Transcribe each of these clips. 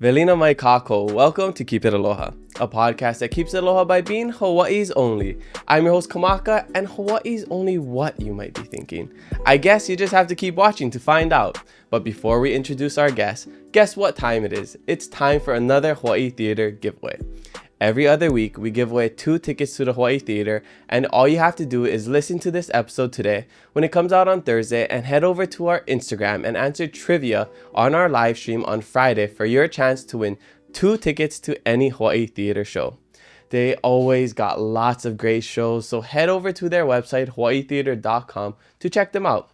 Velina mai kako. Welcome to Keep It Aloha, a podcast that keeps it aloha by being Hawaii's only. I'm your host Kamaka, and Hawaii's only what, you might be thinking. I guess you just have to keep watching to find out. But before we introduce our guest, guess what time it is? It's time for another Hawaii Theater giveaway. Every other week, we give away 2 tickets to the Hawaii Theater, and all you have to do is listen to this episode today when it comes out on Thursday and head over to our Instagram and answer trivia on our live stream on Friday for your chance to win 2 tickets to any Hawaii Theater show. They always got lots of great shows, so head over to their website, hawaiitheater.com, to check them out.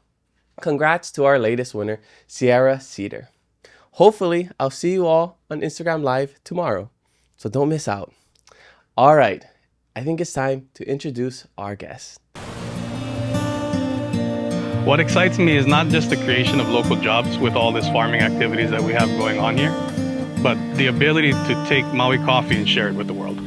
Congrats to our latest winner, Sierra Cedar. Hopefully, I'll see you all on Instagram Live tomorrow, so don't miss out. All right, I think it's time to introduce our guest. What excites me is not just the creation of local jobs with all this farming activities that we have going on here, but the ability to take Maui coffee and share it with the world.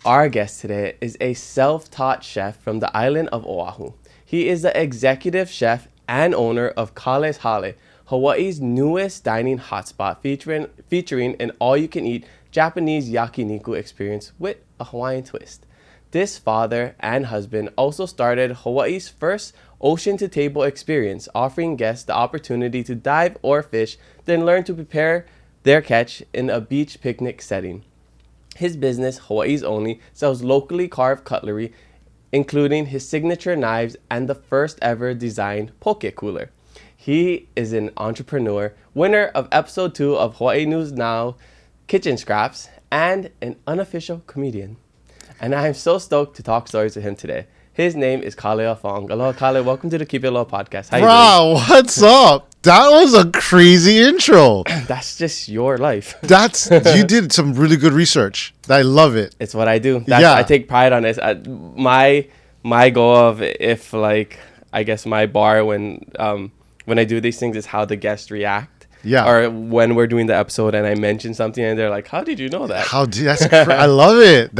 Our guest today is a self-taught chef from the island of Oʻahu. He is the executive chef and owner of Kaleʻs Hale, Hawaii's newest dining hotspot, featuring an all-you-can-eat Japanese Yakiniku experience with a Hawaiian twist. This father and husband also started Hawaii's first ocean-to-table experience, offering guests the opportunity to dive or fish, then learn to prepare their catch in a beach picnic setting. His business, Hawaii's Only, sells locally carved cutlery, including his signature knives and the first ever designed poke cooler. He is an entrepreneur, winner of episode 2 of Hawaii News Now, Kitchen Scraps, and an unofficial comedian. And I am so stoked to talk stories with him today. His name is Kale Afong. Aloha, Kale. Welcome to the Keep It Aloha podcast. How you doing? What's up? That was a crazy intro. That's just your life. You did some really good research. I love it. It's what I do. I take pride on this. My goal of I guess my bar when I do these things is how the guests react. Yeah. Or when we're doing the episode and I mention something and they're like, "How did you know that?" I love it.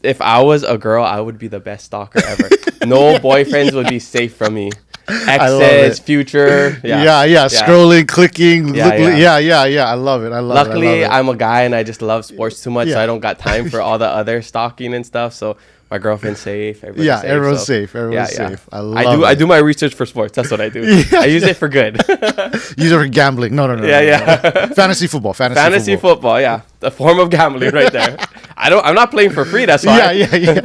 If I was a girl, I would be the best stalker ever. No boyfriends would be safe from me. Exes, future. Yeah. Scrolling, clicking. I love it. Luckily, I'm a guy and I just love sports too much, so I don't got time for all the other stalking and stuff. So my girlfriend's safe. Everyone's safe. Everyone's safe. I do my research for sports. That's what I do. I use it for good. Use it for gambling. No. Fantasy football. Fantasy football. Yeah, a form of gambling right there. I'm not playing for free. That's why. Yeah.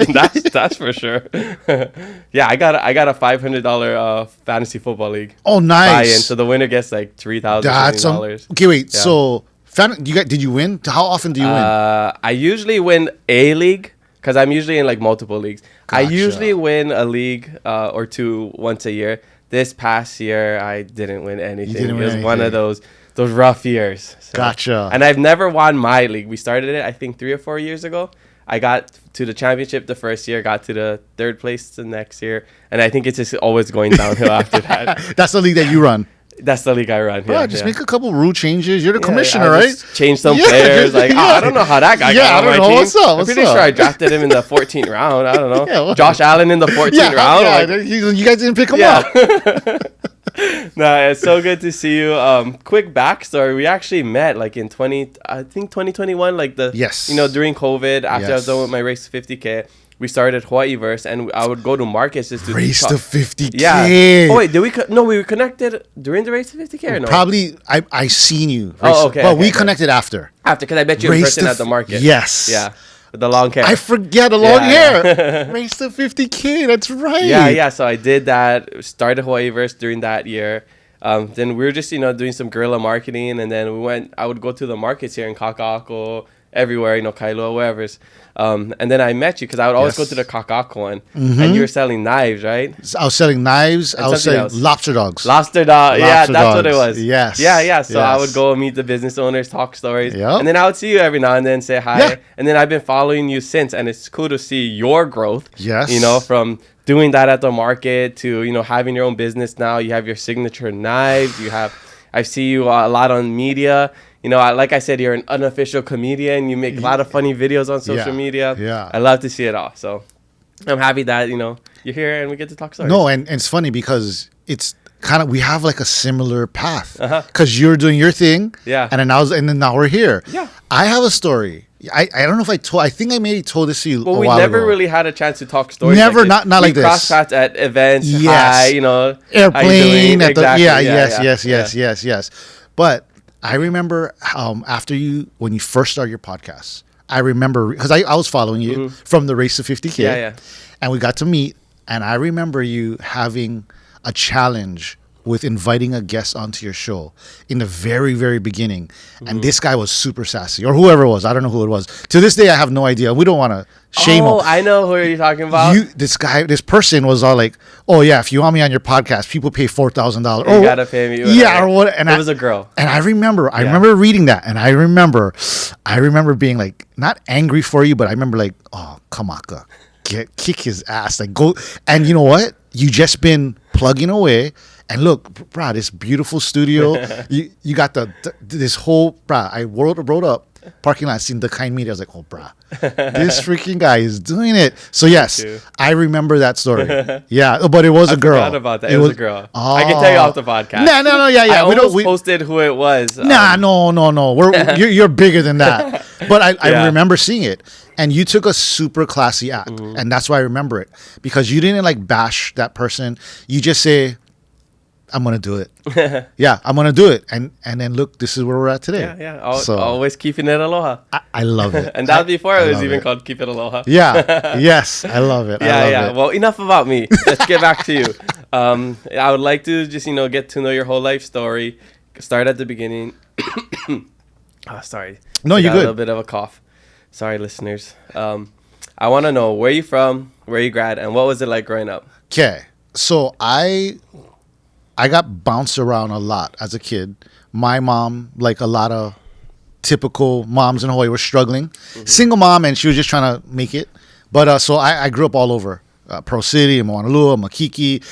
that's for sure. I got a $500 fantasy football league. Oh, nice. Buy-in, so the winner gets like $3,000. Okay, wait. Yeah. So, did you win? How often do you win? I usually win a league. Because I'm usually in like multiple leagues. Gotcha. I usually win a league or 2 once a year. This past year, I didn't win anything. It was one of those rough years. So. Gotcha. And I've never won my league. We started it, I think, 3 or 4 years ago. I got to the championship the first year, got to the 3rd place the next year. And I think it's just always going downhill after that. That's the league that you run. That's the league I run. Just make a couple rule changes. You're the commissioner, right? Change some players. I don't know how that guy got on my team. What's up? I'm pretty sure I drafted him in the 14th round. I don't know. Josh Allen in the 14th round. You guys didn't pick him up. No, it's so good to see you. Quick backstory. We actually met like in 2021, during COVID, after I was done with my race to 50K. We started Hawaiiverse, and I would go to markets just to race to 50K. Yeah. Oh wait, we were connected during the race to 50K or no? Probably. I seen you. Okay. But we connected after. Because I met you in person at the market. Yes. Yeah. With the long hair. I forget the long hair. Race to 50K. That's right. Yeah. So I did that. Started Hawaiiverse during that year. Then we were just doing some guerrilla marketing, and then I would go to the markets here in Kaka'ako, everywhere, Kailua, wherever. And then I met you because I would always go to the Kaka'ako one, and you were selling knives, right? I was selling knives. I was selling lobster dogs. Lobster dog. Yeah, that's what it was. Yes. Yeah. So I would go meet the business owners, talk stories, and then I would see you every now and then, say hi. Yeah. And then I've been following you since, and it's cool to see your growth. Yes. From doing that at the market to having your own business now. You have your signature knives. I see you a lot on media. Like I said, you're an unofficial comedian. You make a lot of funny videos on social media. Yeah. I love to see it all. So I'm happy that, you're here and we get to talk stories. No, and it's funny because it's we have like a similar path because you're doing your thing, Yeah. and then now we're here. Yeah. I have a story. I don't know if I think I maybe told this to you. But a we while never ago. really had a chance to talk stories. Never, like this. not like we cross this. paths at events. Yes. Hi, you know, Airplane. exactly. Yes. But I remember when you first started your podcast, I remember because I was following you from the Race to 50 Kid. Yeah. And we got to meet, and I remember you having a challenge with inviting a guest onto your show in the very, very beginning. And this guy was super sassy, or whoever it was. I don't know who it was. To this day, I have no idea. We don't want to shame him. Oh, I know who you're talking about. This person was all like, "Oh yeah, if you want me on your podcast, people pay $4,000. You gotta pay me. Yeah, or what?" And it was a girl. And I remember reading that, and I remember being like, not angry for you, but I remember like, "Oh, Kamaka, kick his ass, like go." And you know what? You just been plugging away. And look, brah, this beautiful studio. you got this whole, brah. I rode up parking lot, seen the kind media. I was like, oh, brah, this freaking guy is doing it. So yes, I remember that story. Yeah, but it was a girl. I forgot about that. It was a girl. Oh. I can tell you off the podcast. No, yeah. I almost posted who it was. No. You're bigger than that. But I remember seeing it. And you took a super classy act, and that's why I remember it, because you didn't like bash that person. You just say, I'm gonna do it. Yeah, I'm gonna do it, and then look, this is where we're at today. Yeah. Always keeping it aloha. I love it, and that was before it was even called Keep It Aloha. Yeah, yes, I love it. Yeah. Well, enough about me. Let's get back to you. I would like to just get to know your whole life story. Start at the beginning. Sorry. No, you're good. A good. little bit of a cough. Sorry, listeners. I want to know where you from, where you grad, and what was it like growing up? Okay, so I got bounced around a lot as a kid. My mom, like a lot of typical moms in Hawaii, was struggling. Single mom, and she was just trying to make it. But so I grew up all over. Pearl City, Moanalua, Makiki,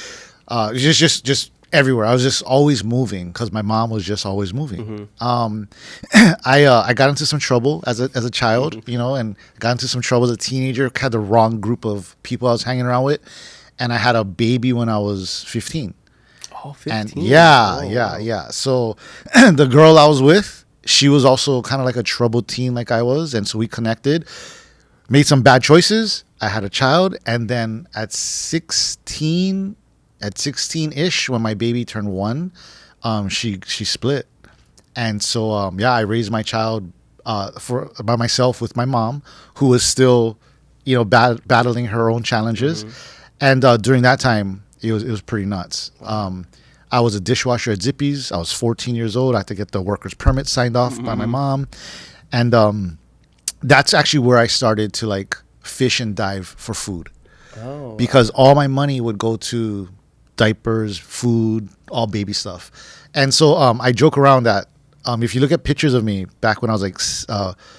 just everywhere. I was just always moving because my mom was just always moving. I got into some trouble as a child, and got into some trouble as a teenager. Had the wrong group of people I was hanging around with, and I had a baby when I was 15. Oh, 15. And yeah. So the girl I was with, she was also kind of like a troubled teen like I was, and so we connected. Made some bad choices. I had a child, and then at 16-ish, when my baby turned 1, she split. And so I raised my child by myself with my mom, who was still battling her own challenges. And during that time, it was pretty nuts. I was a dishwasher at Zippy's. I was 14 years old. I had to get the worker's permit signed off by my mom. And that's actually where I started to like fish and dive for food. Because all my money would go to diapers, food, all baby stuff. And so I joke around that if you look at pictures of me back when I was like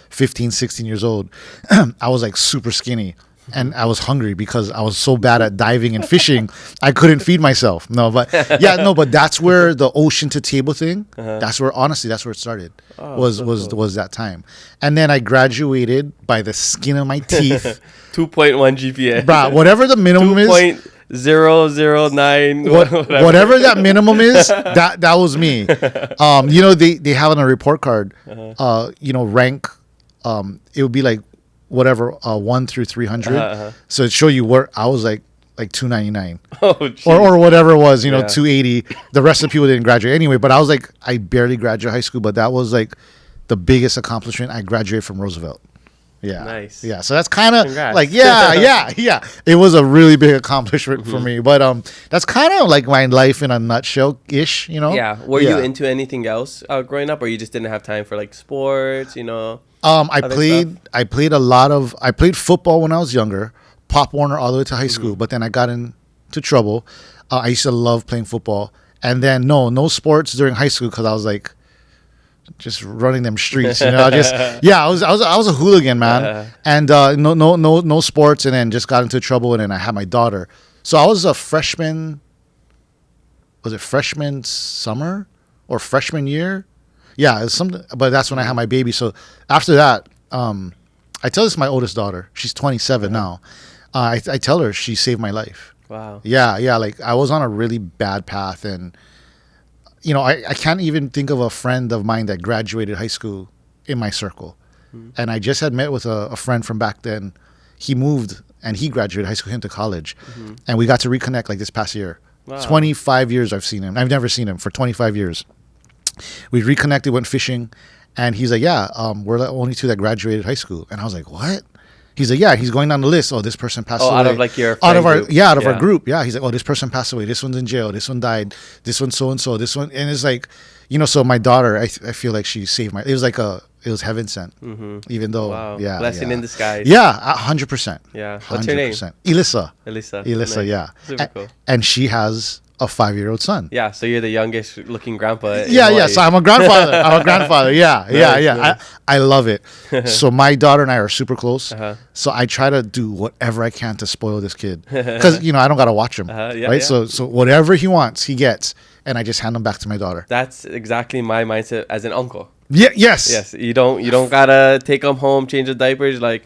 15, 16 years old, I was like super skinny. And I was hungry because I was so bad at diving and fishing, I couldn't feed myself. But that's where the ocean to table thing. That's where it started. Was that time, and then I graduated by the skin of my teeth. 2.1 GPA, bruh. Whatever the minimum is. 2.009. Whatever that minimum is, that was me. They have on a report card. Rank. It would be like. Whatever 1 through 300, so it show you where I was like 299 or whatever it was, 280. The rest of the people didn't graduate anyway, but I was like, I barely graduated high school, but that was like the biggest accomplishment. I graduated from Roosevelt. Yeah, nice. Yeah, so that's kind of like yeah. It was a really big accomplishment for me, but that's kind of like my life in a nutshell ish. Yeah. Were you into anything else growing up, or you just didn't have time for like sports? I played football when I was younger, Pop Warner all the way to high school, but then I got into trouble. I used to love playing football, and then no sports during high school because I was like just running them streets, I was a hooligan, man, and no sports, and then just got into trouble, and then I had my daughter, so I was a freshman. Was it freshman summer or freshman year? Yeah, it's something, but that's when I had my baby. So after that, I tell this to my oldest daughter. She's 27 now. I tell her she saved my life. Wow. Yeah. Like I was on a really bad path, and I can't even think of a friend of mine that graduated high school in my circle. And I just had met with a friend from back then. He moved and he graduated high school into college, and we got to reconnect like this past year. Wow. 25 years I've seen him. I've never seen him for 25 years. We reconnected, went fishing, and he's like, yeah, we're the only two that graduated high school. And I was like, what? He's like, yeah. He's going down the list. Oh, this person passed away. Out of like your out of our group. yeah, out of our group. Yeah. He's like, oh, this person passed away. This one's in jail. This one died. This one so and so. This one, and it's like, so my daughter, I feel like she saved my. It was heaven sent. Even though, Wow. yeah, Blessing yeah. in disguise. Yeah, 100%. Yeah. What's her name? 100%. Elissa. Elisa. Elissa, Nice. yeah. Super cool. And she has a 5-year-old son. Yeah. So you're the youngest looking grandpa. in Yeah. Hawaii. So I'm a grandfather. Yeah. Nice. I love it. So my daughter and I are super close. Uh-huh. So I try to do whatever I can to spoil this kid, because I don't gotta watch him, Yeah, right? yeah. So whatever he wants, he gets, and I just hand him back to my daughter. That's exactly my mindset as an uncle. Yeah. Yes. Yes. You don't gotta take them home, change the diapers, like.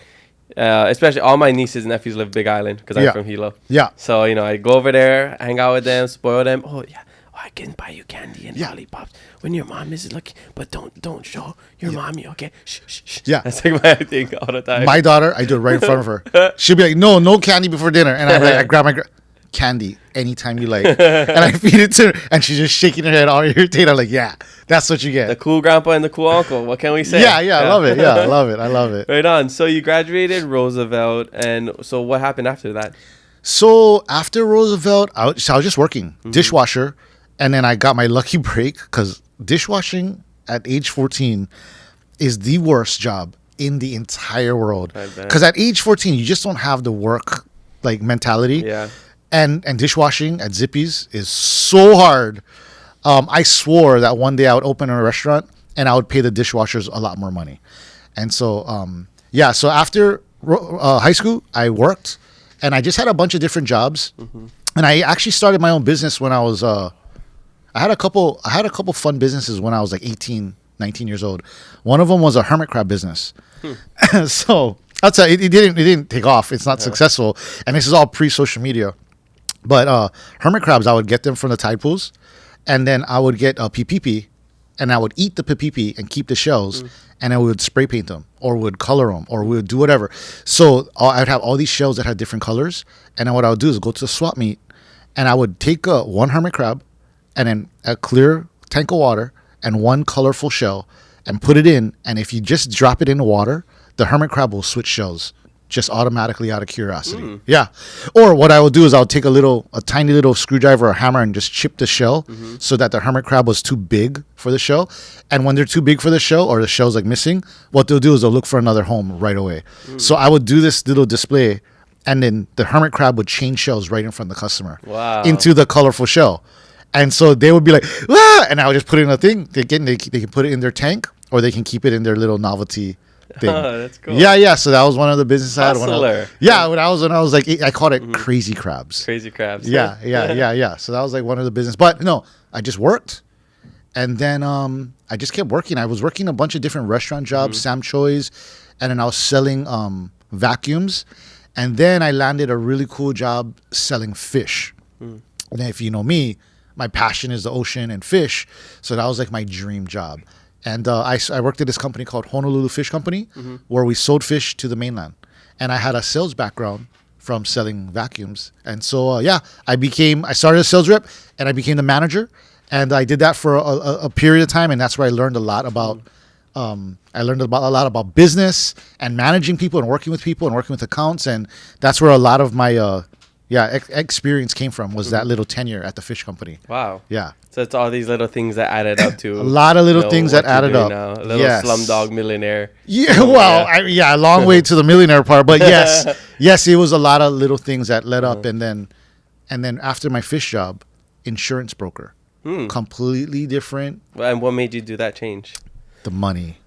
Especially all my nieces and nephews live Big Island because I'm Yeah. from Hilo. Yeah. So I go over there, hang out with them, spoil them. Oh yeah, I can buy you candy and lollipops when your mom is looking, but don't show your mommy, okay? Shh. Yeah. That's like my thing all the time. My daughter, I do it right in front of her. She'll be like, no candy before dinner, and I grab my candy anytime you like, and I feed it to her, and she's just shaking her head all irritated. I'm like, yeah, that's what you The get. cool grandpa and the cool uncle. What can we say? Yeah, I love it. Yeah, I love it. Right on. So you graduated Roosevelt, and so what happened after that? So after Roosevelt, I was just working dishwasher, and then I got my lucky break, because dishwashing at age 14 is the worst job in the entire world. I bet. Because at age 14, you just don't have the work like mentality. Yeah. And dishwashing at Zippy's is so hard. I swore that one day I would open a restaurant and I would pay the dishwashers a lot more money. And so, so after high school, I worked, and I just had a bunch of different jobs. And I actually started my own business when I was, I had a couple fun businesses when I was like 18, 19 years old. One of them was a hermit crab business. So I'll tell you, it didn't take off. It's not successful. And this is all pre-social media. But hermit crabs, I would get them from the tide pools, and then I would get a PPP, and I would eat the PPP and keep the shells, and I would spray paint them, or would color them, or would do whatever. So I'd have all these shells that had different colors, and then what I would do is go to the swap meet, and I would take one hermit crab, and then a clear tank of water, and one colorful shell, and put it in, and if you just drop it in the water, the hermit crab will switch shells. Just automatically out of curiosity. Yeah. Or what I would do is I would take a tiny little screwdriver or hammer and just chip the shell so that the hermit crab was too big for the shell. And when they're too big for the shell, or the shell's like missing, what they'll do is they'll look for another home right away. So I would do this little display, and then the hermit crab would change shells right in front of the customer. Wow. Into the colorful shell. And so they would be like, ah! And I would just put it in a thing. They can put it in their tank, or they can keep it in their little novelty thing. Oh, that's cool. Yeah. So that was one of the business I had. Hustler. When I was like 8, I called it crazy crabs. Crazy crabs. Yeah. So that was like one of the business. But no, I just worked, and then I just kept working. I was working a bunch of different restaurant jobs, Sam Choi's, and then I was selling vacuums, and then I landed a really cool job selling fish. And then if you know me, my passion is the ocean and fish, so that was like my dream job. And I worked at this company called Honolulu Fish Company, where we sold fish to the mainland. And I had a sales background from selling vacuums. And so, I started as a sales rep, and I became the manager. And I did that for a period of time, and that's where I learned a lot about business and managing people and working with accounts. And that's where a lot of my experience came from, was that little tenure at the fish company. Wow. Yeah. So it's all these little things that added up to A lot of little things that added up. Now. A little Yes. slumdog millionaire. Yeah, well, a long way to the millionaire part, but yes, it was a lot of little things that led up, and then after my fish job, insurance broker, completely different. And what made you do that change? The money.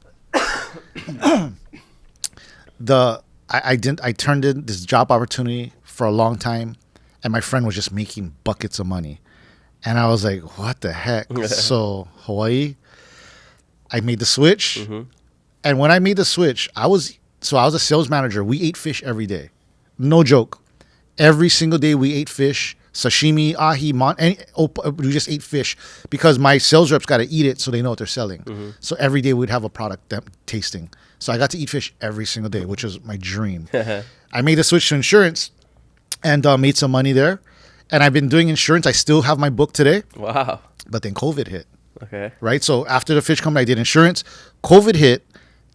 I turned in this job opportunity for a long time, and my friend was just making buckets of money. And I was like, what the heck? So Hawaii, I made the switch. And when I made the switch, I was a sales manager. We ate fish every day. No joke. Every single day we ate fish, sashimi, ahi, we just ate fish because my sales reps got to eat it so they know what they're selling. So every day we'd have a product tasting. So I got to eat fish every single day, which was my dream. I made the switch to insurance and made some money there. And I've been doing insurance. I still have my book today. Wow. But then COVID hit. Okay. Right? So after the fish company, I did insurance. COVID hit,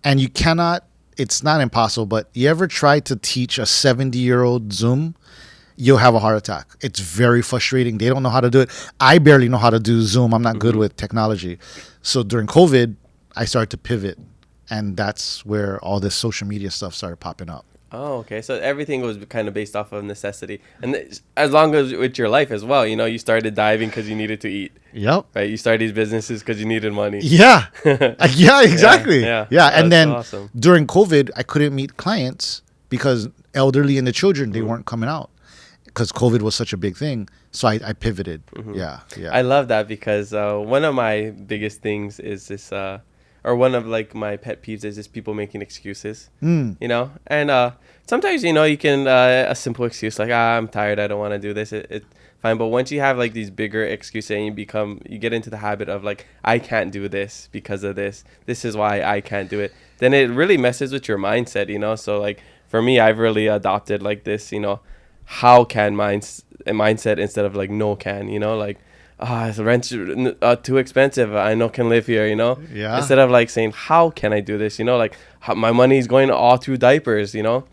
and you cannot, it's not impossible, but you ever try to teach a 70-year-old Zoom? You'll have a heart attack. It's very frustrating. They don't know how to do it. I barely know how to do Zoom. I'm not good with technology. So during COVID, I started to pivot, and that's where all this social media stuff started popping up. Oh, okay. So everything was kind of based off of necessity. And as long as with your life as well, you know, you started diving because you needed to eat. Yep. Right? You started these businesses because you needed money. Yeah. Yeah, exactly. Yeah. And then awesome. During COVID, I couldn't meet clients because elderly and the children, they weren't coming out because COVID was such a big thing. So I pivoted. Yeah. I love that because one of my biggest things is this, or one of like my pet peeves is just people making excuses, you know? And sometimes, you know, you can, a simple excuse like, I'm tired, I don't want to do this. It's fine. But once you have like these bigger excuses and you get into the habit of like, I can't do this because of this. This is why I can't do it. Then it really messes with your mindset, you know? So like for me, I've really adopted like this, you know, how can mindset instead of like no can, you know, like, the rent's too expensive. I know can live here, you know? Yeah. Instead of like saying, how can I do this? You know, like my money's going all through diapers, you know?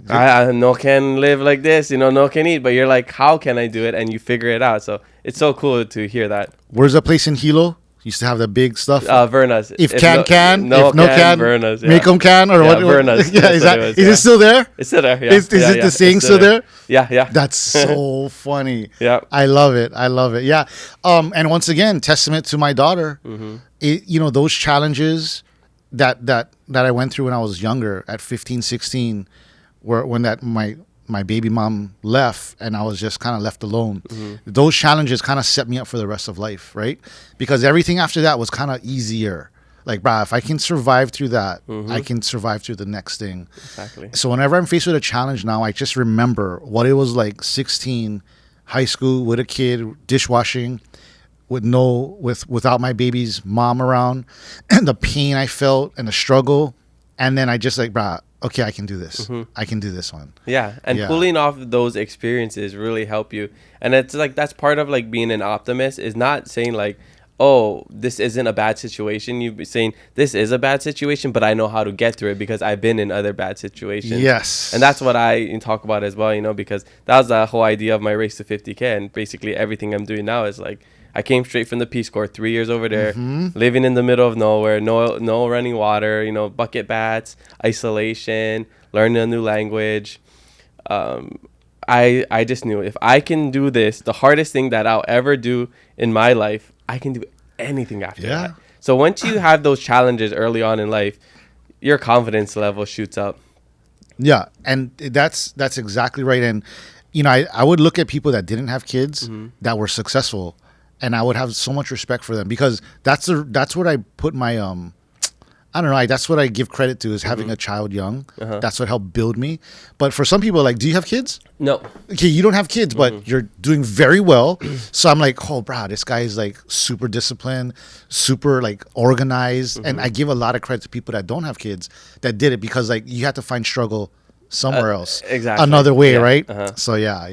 I no can live like this, you know, no can eat. But you're like, how can I do it? And you figure it out. So it's so cool to hear that. Where's that place in Hilo? Used to have the big stuff. If If can, no if no can, Verna's, yeah. make them can, or Yeah, what? Verna's. Yeah, That's is what it was, is it still there? It's still there, yeah. Is it the saying still there? Yeah. That's so funny. Yeah. I love it. Yeah. And once again, testament to my daughter. You know, those challenges that I went through when I was younger at 15, 16, when my baby mom left and I was just kind of left alone. Those challenges kind of set me up for the rest of life, right? Because everything after that was kind of easier. Like, brah, if I can survive through that, I can survive through the next thing. Exactly. So whenever I'm faced with a challenge now, I just remember what it was like 16, high school with a kid, dishwashing, without my baby's mom around, and the pain I felt and the struggle. And then I just like, brah, okay, I can do this. I can do this one. Yeah. And pulling off those experiences really help you. And it's like, that's part of like being an optimist, is not saying like, oh, this isn't a bad situation. You'd be saying this is a bad situation, but I know how to get through it because I've been in other bad situations. Yes. And that's what I talk about as well, you know, because that was the whole idea of my race to 50K. And basically everything I'm doing now is like, I came straight from the Peace Corps, 3 years over there, living in the middle of nowhere, no running water, you know, bucket bats, isolation, learning a new language. I just knew if I can do this, the hardest thing that I'll ever do in my life, I can do anything after that. So once you have those challenges early on in life, your confidence level shoots up. Yeah, and that's exactly right. And you know, I would look at people that didn't have kids that were successful, and I would have so much respect for them because that's what I put my I don't know. That's what I give credit to, is having a child young. That's what helped build me. But for some people, like, do you have kids? No. Okay, you don't have kids, but you're doing very well. So I'm like, oh, bro, this guy is like super disciplined, super like organized. And I give a lot of credit to people that don't have kids that did it, because like you have to find struggle somewhere else. Exactly. Another way, right? So yeah.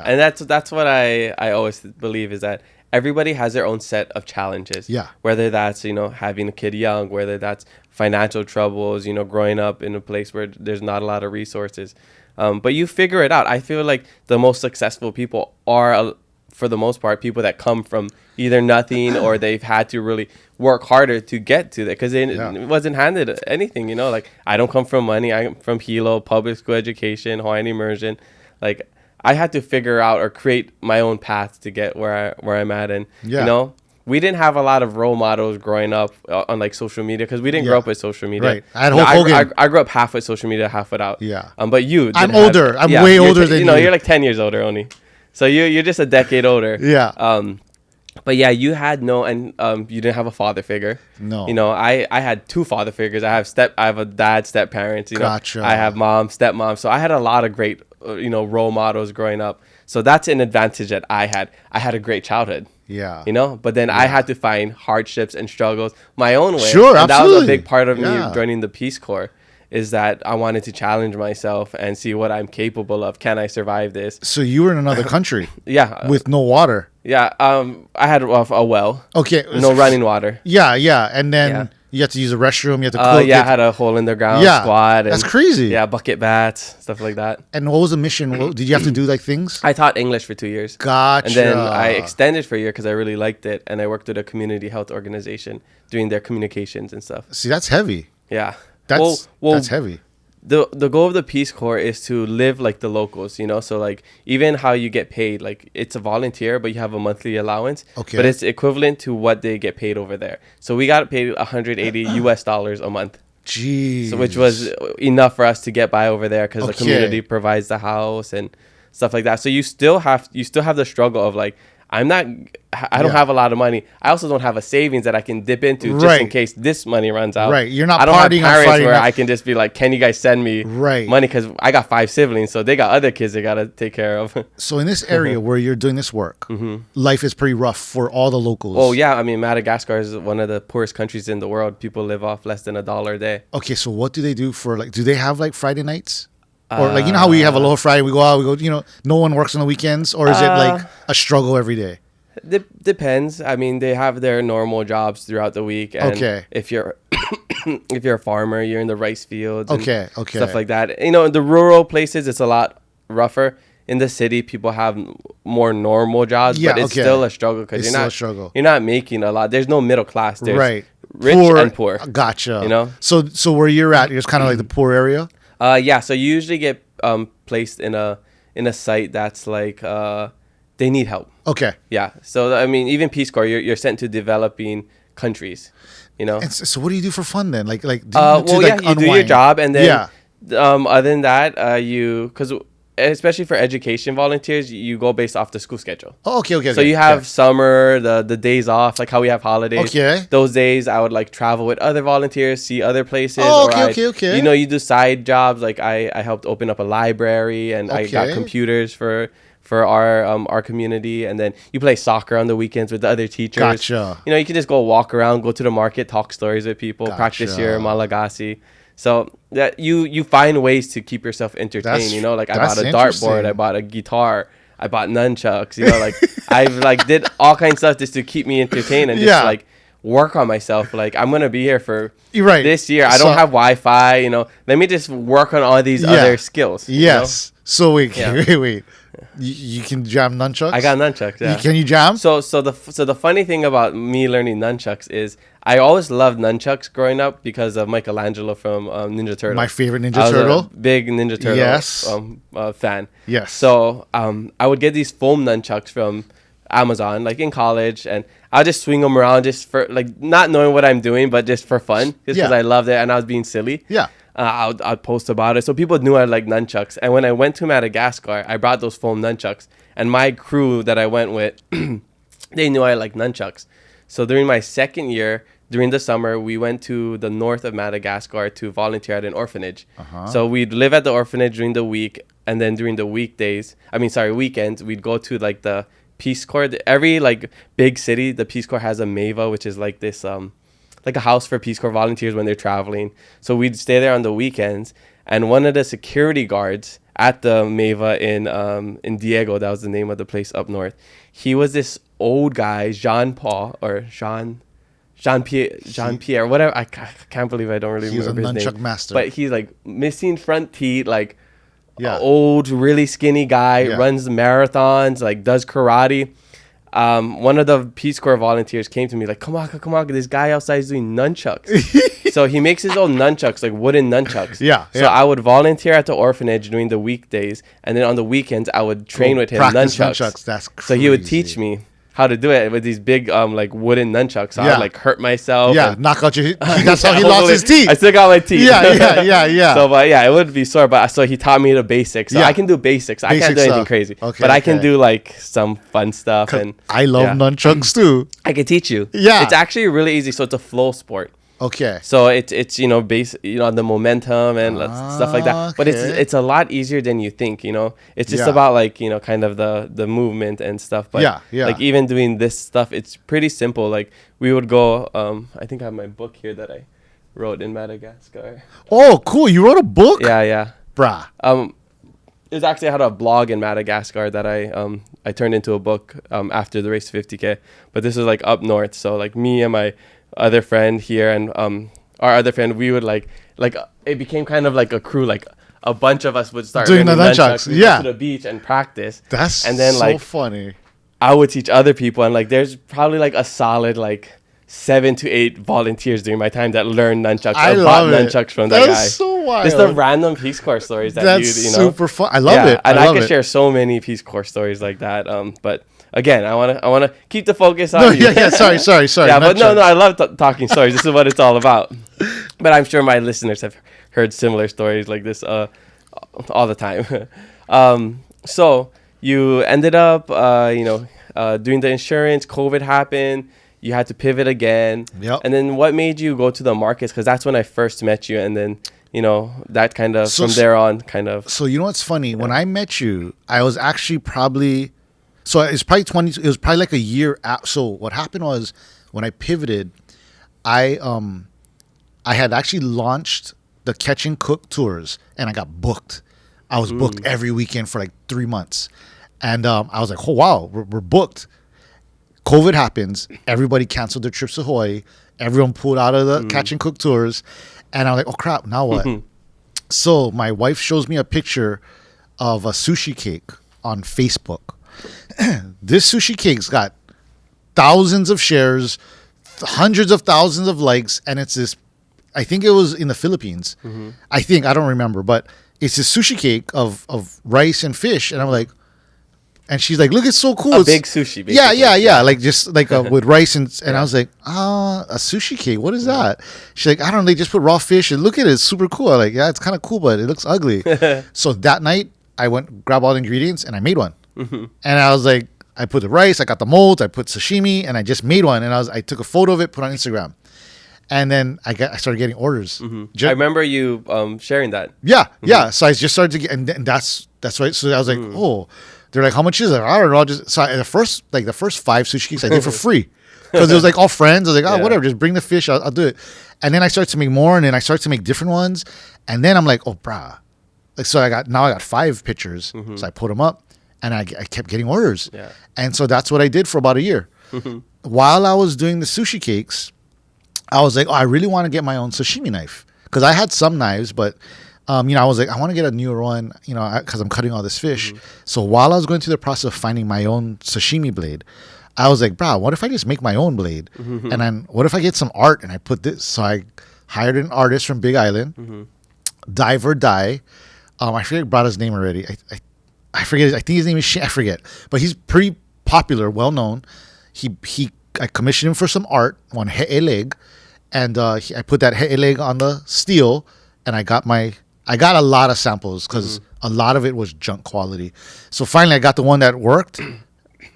And that's what I always believe, is that everybody has their own set of challenges. Yeah. Whether that's, you know, having a kid young, whether that's financial troubles, you know, growing up in a place where there's not a lot of resources. But you figure it out. I feel like the most successful people are, for the most part, people that come from either nothing or they've had to really work harder to get to that, because it wasn't handed anything, you know. Like, I don't come from money. I'm from Hilo, public school education, Hawaiian immersion. Like, I had to figure out or create my own path to get where I'm at. And, you know, we didn't have a lot of role models growing up on like social media, because we didn't grow up with social media. Right. I grew up half with social media, half without. Yeah. But you, I'm older. I'm way older than you. You know, you're like 10 years older only. So you're just a decade older. Yeah. But yeah, you had you didn't have a father figure. No. You know, I had two father figures. I have a dad, step parents. You know, Gotcha. I have mom, stepmom. So I had a lot of great role models growing up. So that's an advantage that I had. I had a great childhood. Yeah. But then I had to find hardships and struggles my own way. Sure, and absolutely. that was a big part of me Yeah. joining the Peace Corps, is that I wanted to challenge myself and see what I'm capable of. Can I survive this? So you were in another country Yeah. with no water. Yeah. I had a well. Okay. No running water. Yeah, yeah. And then Yeah. you have to use a restroom. You have to cook. Yeah, I had a hole in the ground Yeah, squad. And, that's crazy. Yeah, bucket bats, stuff like that. And what was the mission? Did you have to do like things? I taught English for 2 years. Gotcha. And then I extended for a year because I really liked it. And I worked with a community health organization doing their communications and stuff. See, that's heavy. Yeah. That's heavy. The goal of the Peace Corps is to live like the locals, So like even how you get paid, like it's a volunteer, but you have a monthly allowance. Okay. But it's equivalent to what they get paid over there. So we got paid $180 a month. Jeez. So which was enough for us to get by over there because the Okay. community provides the house and stuff like that. So you still have the struggle of like, I don't Yeah. have a lot of money. I also don't have a savings that I can dip into just Right. in case this money runs out. Right. You're not I don't have partying on parents Friday where night. I can just be like, can you guys send me Right. money? Because I got 5 siblings, so they got other kids they got to take care of. So in this area where you're doing this work, life is pretty rough for all the locals. Oh, yeah. I mean, Madagascar is one of the poorest countries in the world. People live off less than $1 a day. Okay, so what do they do for like? Do they have like Friday nights? Or like how we have Aloha Friday, we go out, no one works on the weekends, or is it like a struggle every day? Depends. I mean, they have their normal jobs throughout the week. And Okay. if you're if you're a farmer, you're in the rice fields. And Okay. stuff like that. In the rural places, it's a lot rougher. In the city, people have more normal jobs, Yeah, but it's okay. still a struggle because It's you're still not a struggle. You're not making a lot. There's no middle class. There's Right. rich and poor. Gotcha. So where you're at, it's kind of like the poor area. Yeah. So you usually get placed in a site that's like they need help. Okay. Yeah. So I mean, even Peace Corps, you're sent to developing countries. And so what do you do for fun then? Like do you You do your unwind? job, and then Yeah. other than that, because especially for education volunteers, you go based off the school schedule. Oh, okay. So you have summer, the days off, like how we have holidays. Okay. Those days I would like travel with other volunteers, see other places. Oh, or okay. You do side jobs. Like I helped open up a library, and I got Okay. computers for our community. And then you play soccer on the weekends with the other teachers. Gotcha. You can just go walk around, go to the market, talk stories with people, practice Gotcha. your Malagasy. So that you find ways to keep yourself entertained. Like I that's bought a dartboard, I bought a guitar, I bought nunchucks. Like I've like did all kinds of stuff just to keep me entertained and just like work on myself. Like I'm gonna be here for this year. I don't have Wi-Fi. Let me just work on all these other skills. Yes. So wait. Yeah. You can jam nunchucks? I got nunchucks. Yeah. Can you jam? So the funny thing about me learning nunchucks is I always loved nunchucks growing up because of Michelangelo from Ninja Turtle. My favorite Ninja I was Turtle. a big Ninja Turtle Yes. fan. Yes. So I would get these foam nunchucks from Amazon, like in college, and I'll just swing them around just for like not knowing what I'm doing, but just for fun, just because I loved it and I was being silly. Yeah. I'd post about it, so people knew I like nunchucks. And when I went to Madagascar, I brought those foam nunchucks, and my crew that I went with, they knew I like nunchucks. So during my second year, during the summer, we went to the north of Madagascar to volunteer at an orphanage. So we'd live at the orphanage during the week, and then during the weekends, we'd go to like the Peace Corps. Every like big city, the Peace Corps has a meva, which is like this like a house for Peace Corps volunteers when they're traveling. So we'd stay there on the weekends, and one of the security guards at the meva in Diego, that was the name of the place up north, he was this old guy, Jean Pierre, whatever. I can't believe I don't really remember his name. He was a nunchuck master. But he's like missing front teeth, like old, really skinny guy, runs marathons, like does karate. One of the Peace Corps volunteers came to me like, come on, this guy outside is doing nunchucks. So he makes his own nunchucks, like wooden nunchucks. So I would volunteer at the orphanage during the weekdays, and then on the weekends I would train with him nunchucks. That's crazy. So he would teach me how to do it with these big like wooden nunchucks. So I would like hurt myself. Knock out your. That's how he lost his teeth. I still got my teeth. Yeah. So, but it would be sore. But so he taught me the basics. So I can do basics. I can't do anything crazy. Okay, but I can do like some fun stuff. And I love nunchucks too. I can teach you. Yeah. It's actually really easy. So it's a flow sport. Okay. So it's based on the momentum and stuff like that. But Okay. it's a lot easier than you think. It's just Yeah. about like kind of the movement and stuff. But Yeah. like even doing this stuff, it's pretty simple. Like we would go. I think I have my book here that I wrote in Madagascar. Oh, cool. You wrote a book? Yeah. Bruh. It was actually I had a blog in Madagascar that I turned into a book after the race 50K. But this was like up north, so like me and my other friend here and our other friend, we would like it became kind of like a crew. Like a bunch of us would start Doing the learning nunchucks. We'd Yeah. go to the beach and practice. That's and then so like funny. I would teach other people, and like there's probably like a solid like 7 to 8 volunteers during my time that learned nunchucks. I or love bought it. nunchucks from that guy. That's so wild. Just the random Peace Corps stories that That's super fun. I love it. And I love could it. share so many Peace Corps stories like that. But again, I wanna keep the focus on No, you. yeah. Sorry. Yeah, but Nunchucks. no, I love talking stories. This is what it's all about. But I'm sure my listeners have heard similar stories like this all the time. So you ended up, doing the insurance. COVID happened. You had to pivot again. Yep. And then what made you go to the markets? Because that's when I first met you. And then, that kind of, from there on, kind of. So you know what's funny? When I met you, I was actually probably, so it's probably 20. It was probably like a year out. So what happened was when I pivoted, I had actually launched the Catch and Cook tours, and I got booked. I was booked every weekend for like 3 months, and I was like, oh wow, we're booked. COVID happens. Everybody canceled their trips to Hawaii. Everyone pulled out of the Catch and Cook tours. And I'm like, oh, crap, now what? So my wife shows me a picture of a sushi cake on Facebook. This sushi cake's got thousands of shares, hundreds of thousands of likes. And it's this, I think it was in the Philippines. I don't remember. But it's this sushi cake of rice and fish. And I'm like, and she's like, look, it's so cool. A It's big sushi, basically. Yeah. Like just like with rice and I was like, a sushi cake. What is that? She's like, I don't know. They just put raw fish and look at it. It's super cool. I'm like, yeah, it's kind of cool, but it looks ugly. So that night I went, grabbed all the ingredients and I made one. And I was like, I put the rice, I got the molds, I put sashimi, and I just made one. And I took a photo of it, put it on Instagram. And then I started getting orders. I remember you sharing that. Yeah. So I just started to get, and that's right. So I was like, oh. They're like, how much is it? I don't know. The first 5 sushi cakes I did for free because it was like all friends. I was like, whatever, just bring the fish. I'll do it. And then I started to make more, and then I started to make different ones. And then I'm like, oh, brah. Like, so I got 5 pictures. So I put them up, and I kept getting orders. Yeah. And so that's what I did for about a year. While I was doing the sushi cakes, I was like, oh, I really want to get my own sashimi knife because I had some knives, but I was like, I want to get a newer one, because I'm cutting all this fish. So while I was going through the process of finding my own sashimi blade, I was like, bro, what if I just make my own blade? And then what if I get some art and I put this? So I hired an artist from Big Island, Diver Dye. I forget brought his name already. I forget. I think his name is I forget, but he's pretty popular, well known. I commissioned him for some art on he'eleg, and I put that he'eleg on the steel, and I got a lot of samples because a lot of it was junk quality. So finally I got the one that worked.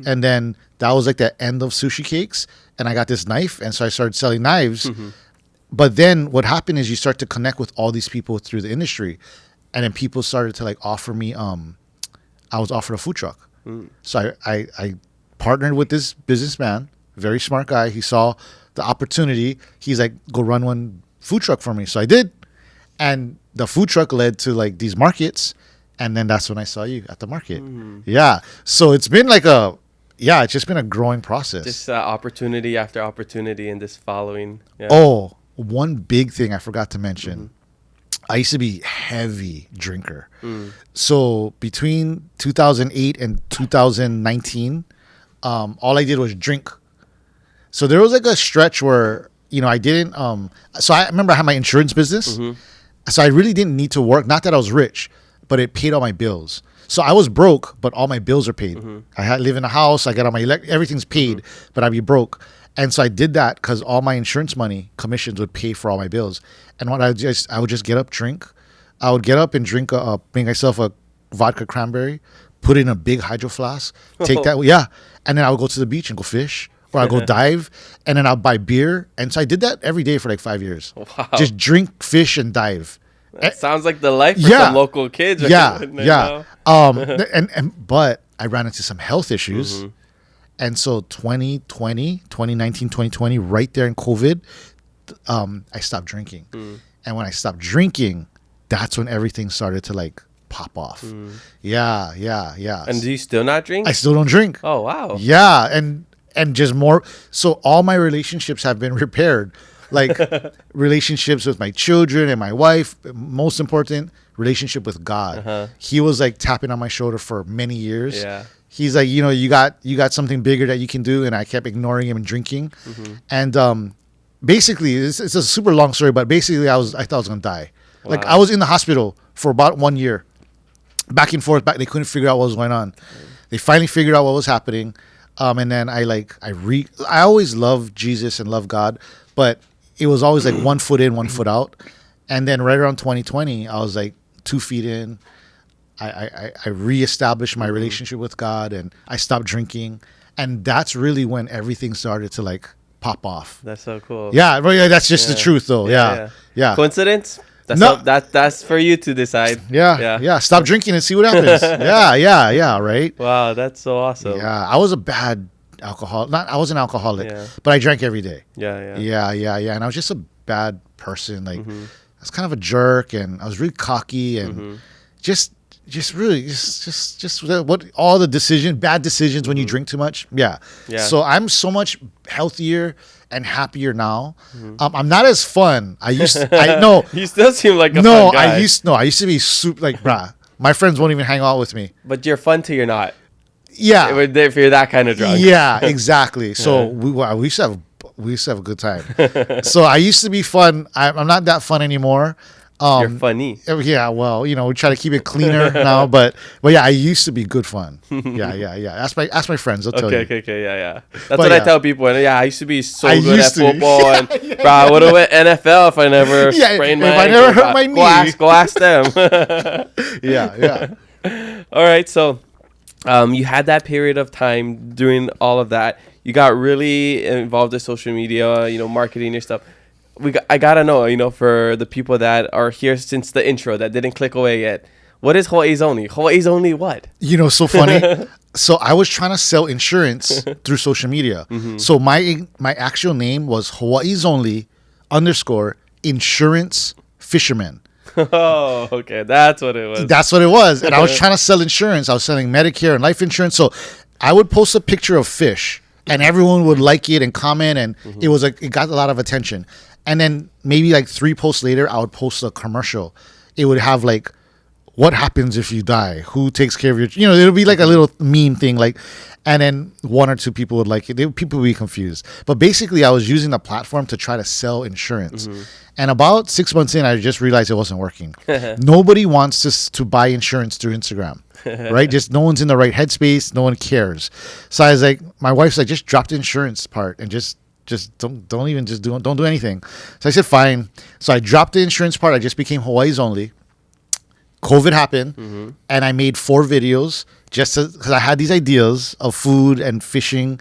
And then that was like the end of sushi cakes. And I got this knife. And so I started selling knives. But then what happened is you start to connect with all these people through the industry. And then people started to like offer me, I was offered a food truck. So I partnered with this businessman, very smart guy. He saw the opportunity. He's like, go run one food truck for me. So I did. And the food truck led to like these markets, and then that's when I saw you at the market. Yeah, so it's been like it's just been a growing process. Just opportunity after opportunity and this following. Yeah. Oh, one big thing I forgot to mention. I used to be heavy drinker. So between 2008 and 2019, all I did was drink. So there was like a stretch where I didn't. So I remember I had my insurance business. So I really didn't need to work. Not that I was rich, but it paid all my bills. So I was broke, but all my bills are paid. I live in a house. I got all my everything's paid, but I'd be broke. And so I did that because all my insurance money, commissions would pay for all my bills. And what I would just get up, drink. I would get up and drink, make myself a vodka cranberry, put it in a big hydro flask, take that, and then I would go to the beach and go fish. or I'll go dive, and then I'll buy beer. And so I did that every day for like 5 years. Wow. Just drink, fish, and dive. That sounds like the life for Yeah. some local kids. Yeah, right yeah. now. But I ran into some health issues. And so 2019, 2020, right there in COVID, I stopped drinking. And when I stopped drinking, that's when everything started to like pop off. Yeah. And do you still not drink? I still don't drink. Oh, wow. Yeah, and just more. So all my relationships have been repaired. Like relationships with my children and my wife. Most important, relationship with God. He was like tapping on my shoulder for many years. Yeah. He's like, you got something bigger that you can do, and I kept ignoring him and drinking. And basically, it's a super long story, but basically, I thought I was gonna die. Wow. Like I was in the hospital for about 1 year, back and forth. They couldn't figure out what was going on. They finally figured out what was happening, and then I always loved Jesus and loved God, but it was always like 1 foot in, 1 foot out. And then right around 2020, I was like 2 feet in. I reestablished my relationship with God, and I stopped drinking, and that's really when everything started to like pop off. That's so cool. Yeah, that's just the truth, though. Yeah. Coincidence? That's No. That's for you to decide. Yeah. Stop drinking and see what happens. Yeah. Right. Wow, that's so awesome. Yeah, I was a bad alcoholic. I was an alcoholic, but I drank every day. Yeah. And I was just a bad person. Like I was kind of a jerk, and I was really cocky, and just what all the bad decisions when you drink too much. Yeah. So I'm so much healthier and happier now. I'm not as fun. You still seem like a fun guy. I used to be super like, bruh, my friends won't even hang out with me. But you're fun till you're not. Yeah. If you're that kind of drunk. Yeah, exactly. So we used to have a good time. So I used to be fun. I'm not that fun anymore. You're funny. Yeah, well, we try to keep it cleaner now, but yeah, I used to be good fun. Yeah. Ask my friends, they'll tell you. Okay, yeah. That's what I tell people. And I used to be so good at football, and bro, I would have went NFL if I never sprained my ankle. If I never hurt my knee. Go ask them. Yeah. All right, so you had that period of time doing all of that. You got really involved in social media, marketing your stuff. I gotta know, for the people that are here since the intro that didn't click away yet, what is Hawaii's Only? Hawaii's Only what? So funny. So I was trying to sell insurance through social media. So my actual name was Hawaii's Only _insurance fisherman. Oh, okay. That's what it was. That's what it was. And I was trying to sell insurance. I was selling Medicare and life insurance. So I would post a picture of fish, and everyone would like it and comment, and it got a lot of attention. And then maybe like 3 posts later, I would post a commercial. It would have like, what happens if you die? Who takes care of your, it'll be like a little meme thing. Like, and then 1 or 2 people would like it. People would be confused. But basically I was using the platform to try to sell insurance. And about 6 months in, I just realized it wasn't working. Nobody wants to buy insurance through Instagram, right? Just no one's in the right headspace. No one cares. So I was like, my wife's like, just drop the insurance part and just don't do anything. So I said, fine. So I dropped the insurance part. I just became Hawaii's Only. COVID happened, and I made 4 videos just because I had these ideas of food and fishing.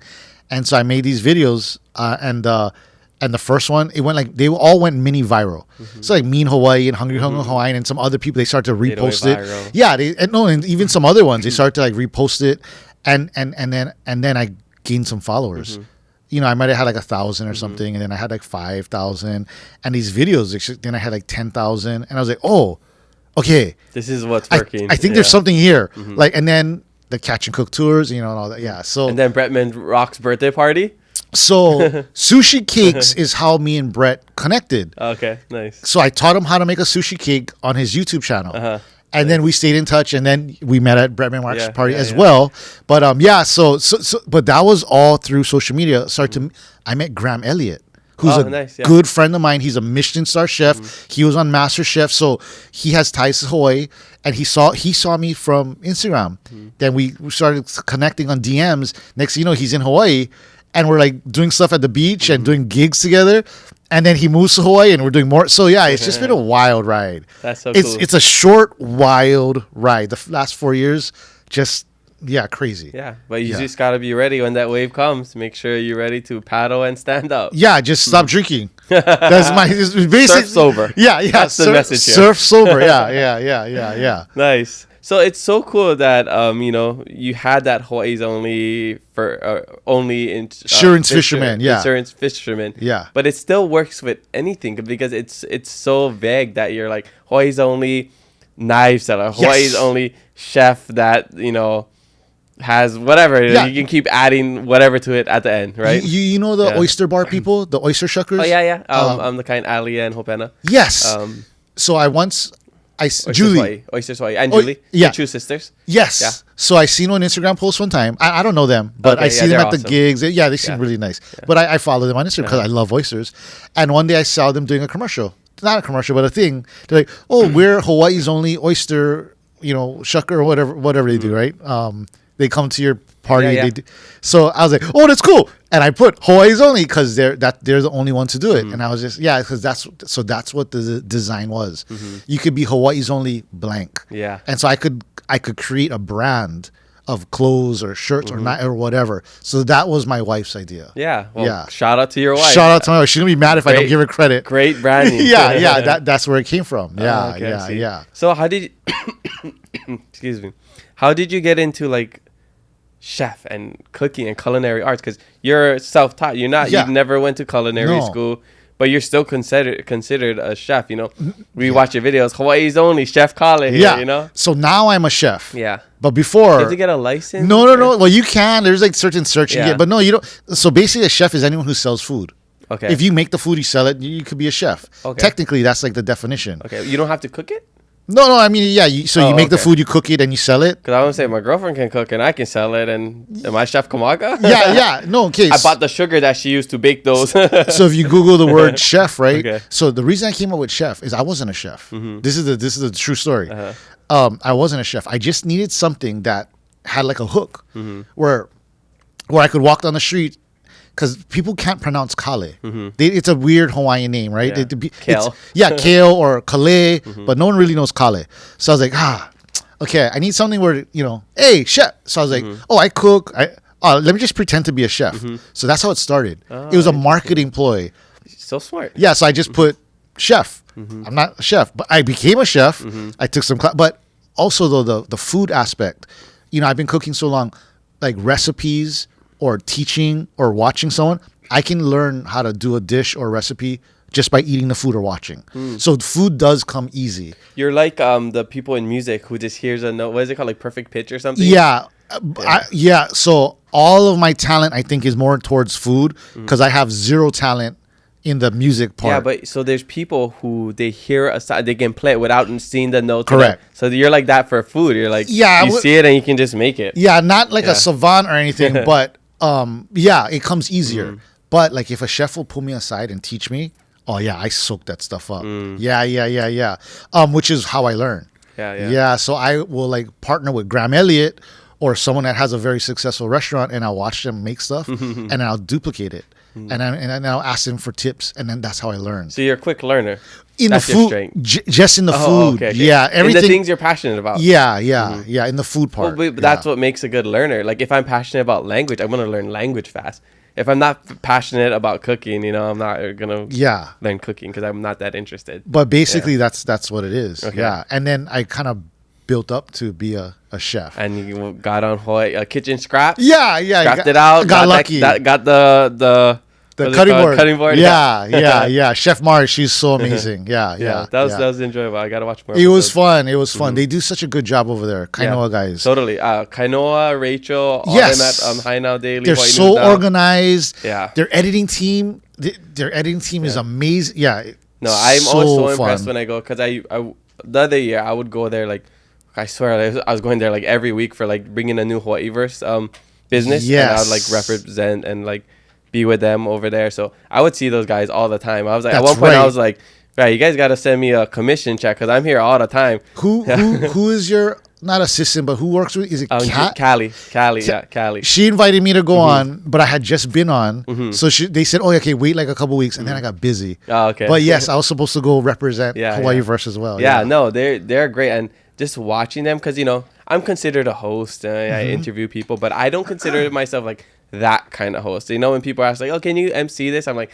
And so I made these videos, and the first one, it went like, they all went mini viral. So like Me in Hawaii and Hungry Hawaiian and some other people, they started to repost it. Viral. Yeah, and even some other ones, they started to like repost it, and then I gained some followers. I might have had like 1,000 or something, and then I had like 5,000, and these videos, then I had like 10,000, and I was like, oh, okay, this is what's working. I think there's something here. Like, and then the catch and cook tours, and all that. Yeah. So and then Bretman Rock's birthday party. So sushi cakes is how me and Brett connected. Okay, nice. So I taught him how to make a sushi cake on his YouTube channel. And then we stayed in touch, and then we met at Bretman Mark's party as well. But so but that was all through social media. I met Graham Elliott, who's a good friend of mine. He's a Michelin star chef. He was on MasterChef, so he has ties to Hawaii. And he saw me from Instagram. Then we started connecting on DMs. Next thing you know, he's in Hawaii, and we're like doing stuff at the beach and doing gigs together. And then he moves to Hawaii, and we're doing more. So yeah, it's just been a wild ride. That's so cool. It's a short, wild ride. The last 4 years, just crazy. Yeah, but you just gotta be ready when that wave comes. Make sure you're ready to paddle and stand up. Yeah, just stop drinking. That's my basic. Surf sober. Yeah. That's the message here. Surf sober. Yeah. Nice. So it's so cool that you had that Hawaii's only insurance fisherman. Yeah. Insurance fisherman. Yeah. But it still works with anything because it's so vague that you're like Hawaii's only knife seller, Hawaii's only chef that has whatever. Yeah. You can keep adding whatever to it at the end, right? You know the oyster bar people, the oyster shuckers? Oh yeah. I'm the kind Alia and Hopena. Yes. So Julie. Oysters Hawaii. And Julie. Yeah. Your two sisters. Yes. Yeah. So I seen one Instagram post one time. I don't know them, but I see them at the gigs. Yeah, they seem really nice. Yeah. But I follow them on Instagram because I love oysters. And one day I saw them doing a commercial. Not a commercial, but a thing. They're like, we're Hawaii's only oyster, shucker or whatever they do, right? They come to your party. Yeah. So I was like, that's cool. And I put Hawaii's only because they're the only one to do it. And I was just, because that's what the design was. You could be Hawaii's only blank. Yeah. And so I could create a brand of clothes or shirts or whatever. So that was my wife's idea. Yeah. Well, shout out to your wife. Shout out to my wife. She's going to be mad if I don't give her credit. Great branding. That's where it came from. Yeah. So how did excuse me. How did you get into like chef and cooking and culinary arts? Because you're self-taught. You've never went to culinary school, but you're still considered a chef. We watch your videos. Hawaii's only Chef Kale here. So now I'm a chef. Yeah. But before, you have to get a license. No. Well, you can. There's like certain search you get, but no, you don't. So basically, a chef is anyone who sells food. Okay. If you make the food, you sell it. You could be a chef. Okay. Technically, that's like the definition. Okay. You don't have to cook it. No. I mean, you make the food, you cook it, and you sell it. Because I want to say my girlfriend can cook and I can sell it, and am I Chef Kamaga? Yeah. No, okay. I bought the sugar that she used to bake those. So if you Google the word chef, right? Okay. So the reason I came up with chef is I wasn't a chef. This is a true story. I wasn't a chef. I just needed something that had like a hook, where I could walk down the street. Because people can't pronounce Kale. It's a weird Hawaiian name, right? Yeah. Kale. Kale or Kale, but no one really knows Kale. So I was like, okay, I need something where, hey, chef. So I was like, I cook. Let me just pretend to be a chef. So that's how it started. It was a marketing ploy. So smart. Yeah, so I just put chef. I'm not a chef, but I became a chef. I took some class. But also, though, the food aspect, I've been cooking so long, like recipes or teaching or watching someone, I can learn how to do a dish or recipe just by eating the food or watching. So food does come easy. You're like the people in music who just hears a note. What is it called? Like perfect pitch or something? Yeah. So all of my talent, I think, is more towards food because I have zero talent in the music part. Yeah, but so there's people who they hear a sound, they can play it without seeing the notes. Correct. So you're like that for food. You're like, you see it and you can just make it. Yeah, not like a savant or anything, but it comes easier. But like if a chef will pull me aside and teach me, I soak that stuff up. Yeah. Which is how I learn. Yeah. So I will like partner with Graham Elliott or someone that has a very successful restaurant, and I'll watch them make stuff and I'll duplicate it. And I'll ask them for tips, and then that's how I learn. So you're a quick learner. That's the food, just in the food. Okay. Yeah, everything. And the things you're passionate about. Yeah, in the food part. Well, but that's what makes a good learner. Like if I'm passionate about language, I'm gonna learn language fast. If I'm not passionate about cooking, I'm not gonna learn cooking because I'm not that interested. But basically, that's what it is. Okay. Yeah, and then I kind of built up to be a chef. And you got on Hawaii kitchen scraps. Yeah. Scrapped it out. Got lucky. Got the cutting board. Yeah. Chef Mars, she's so amazing. Yeah. That was enjoyable. I gotta watch more. It was fun. They do such a good job over there. Kainoa guys. Totally. Kainoa, Rachel, all them at High Now Daily. They're so organized. Yeah. Their editing team is amazing. Yeah. No, I'm always so impressed when I go because I the other year I would go there like I swear I was going there like every week for like bringing a new Hawaiiverse business. Yes. And I would like represent and like be with them over there. So I would see those guys all the time. I was like, at one point I was like, right, you guys got to send me a commission check because I'm here all the time. Who is your, not assistant, but who works with, is it Callie? Yeah, Callie. She invited me to go on, but I had just been on. So they said, okay, wait like a couple weeks. And then I got busy. Oh, okay. But yes, I was supposed to go represent Hawaiiverse as well. Yeah, no, they're great. And just watching them, because, I'm considered a host. I interview people, but I don't consider myself like that kind of host. You know, when people ask like, "Oh, can you MC this?" I'm like,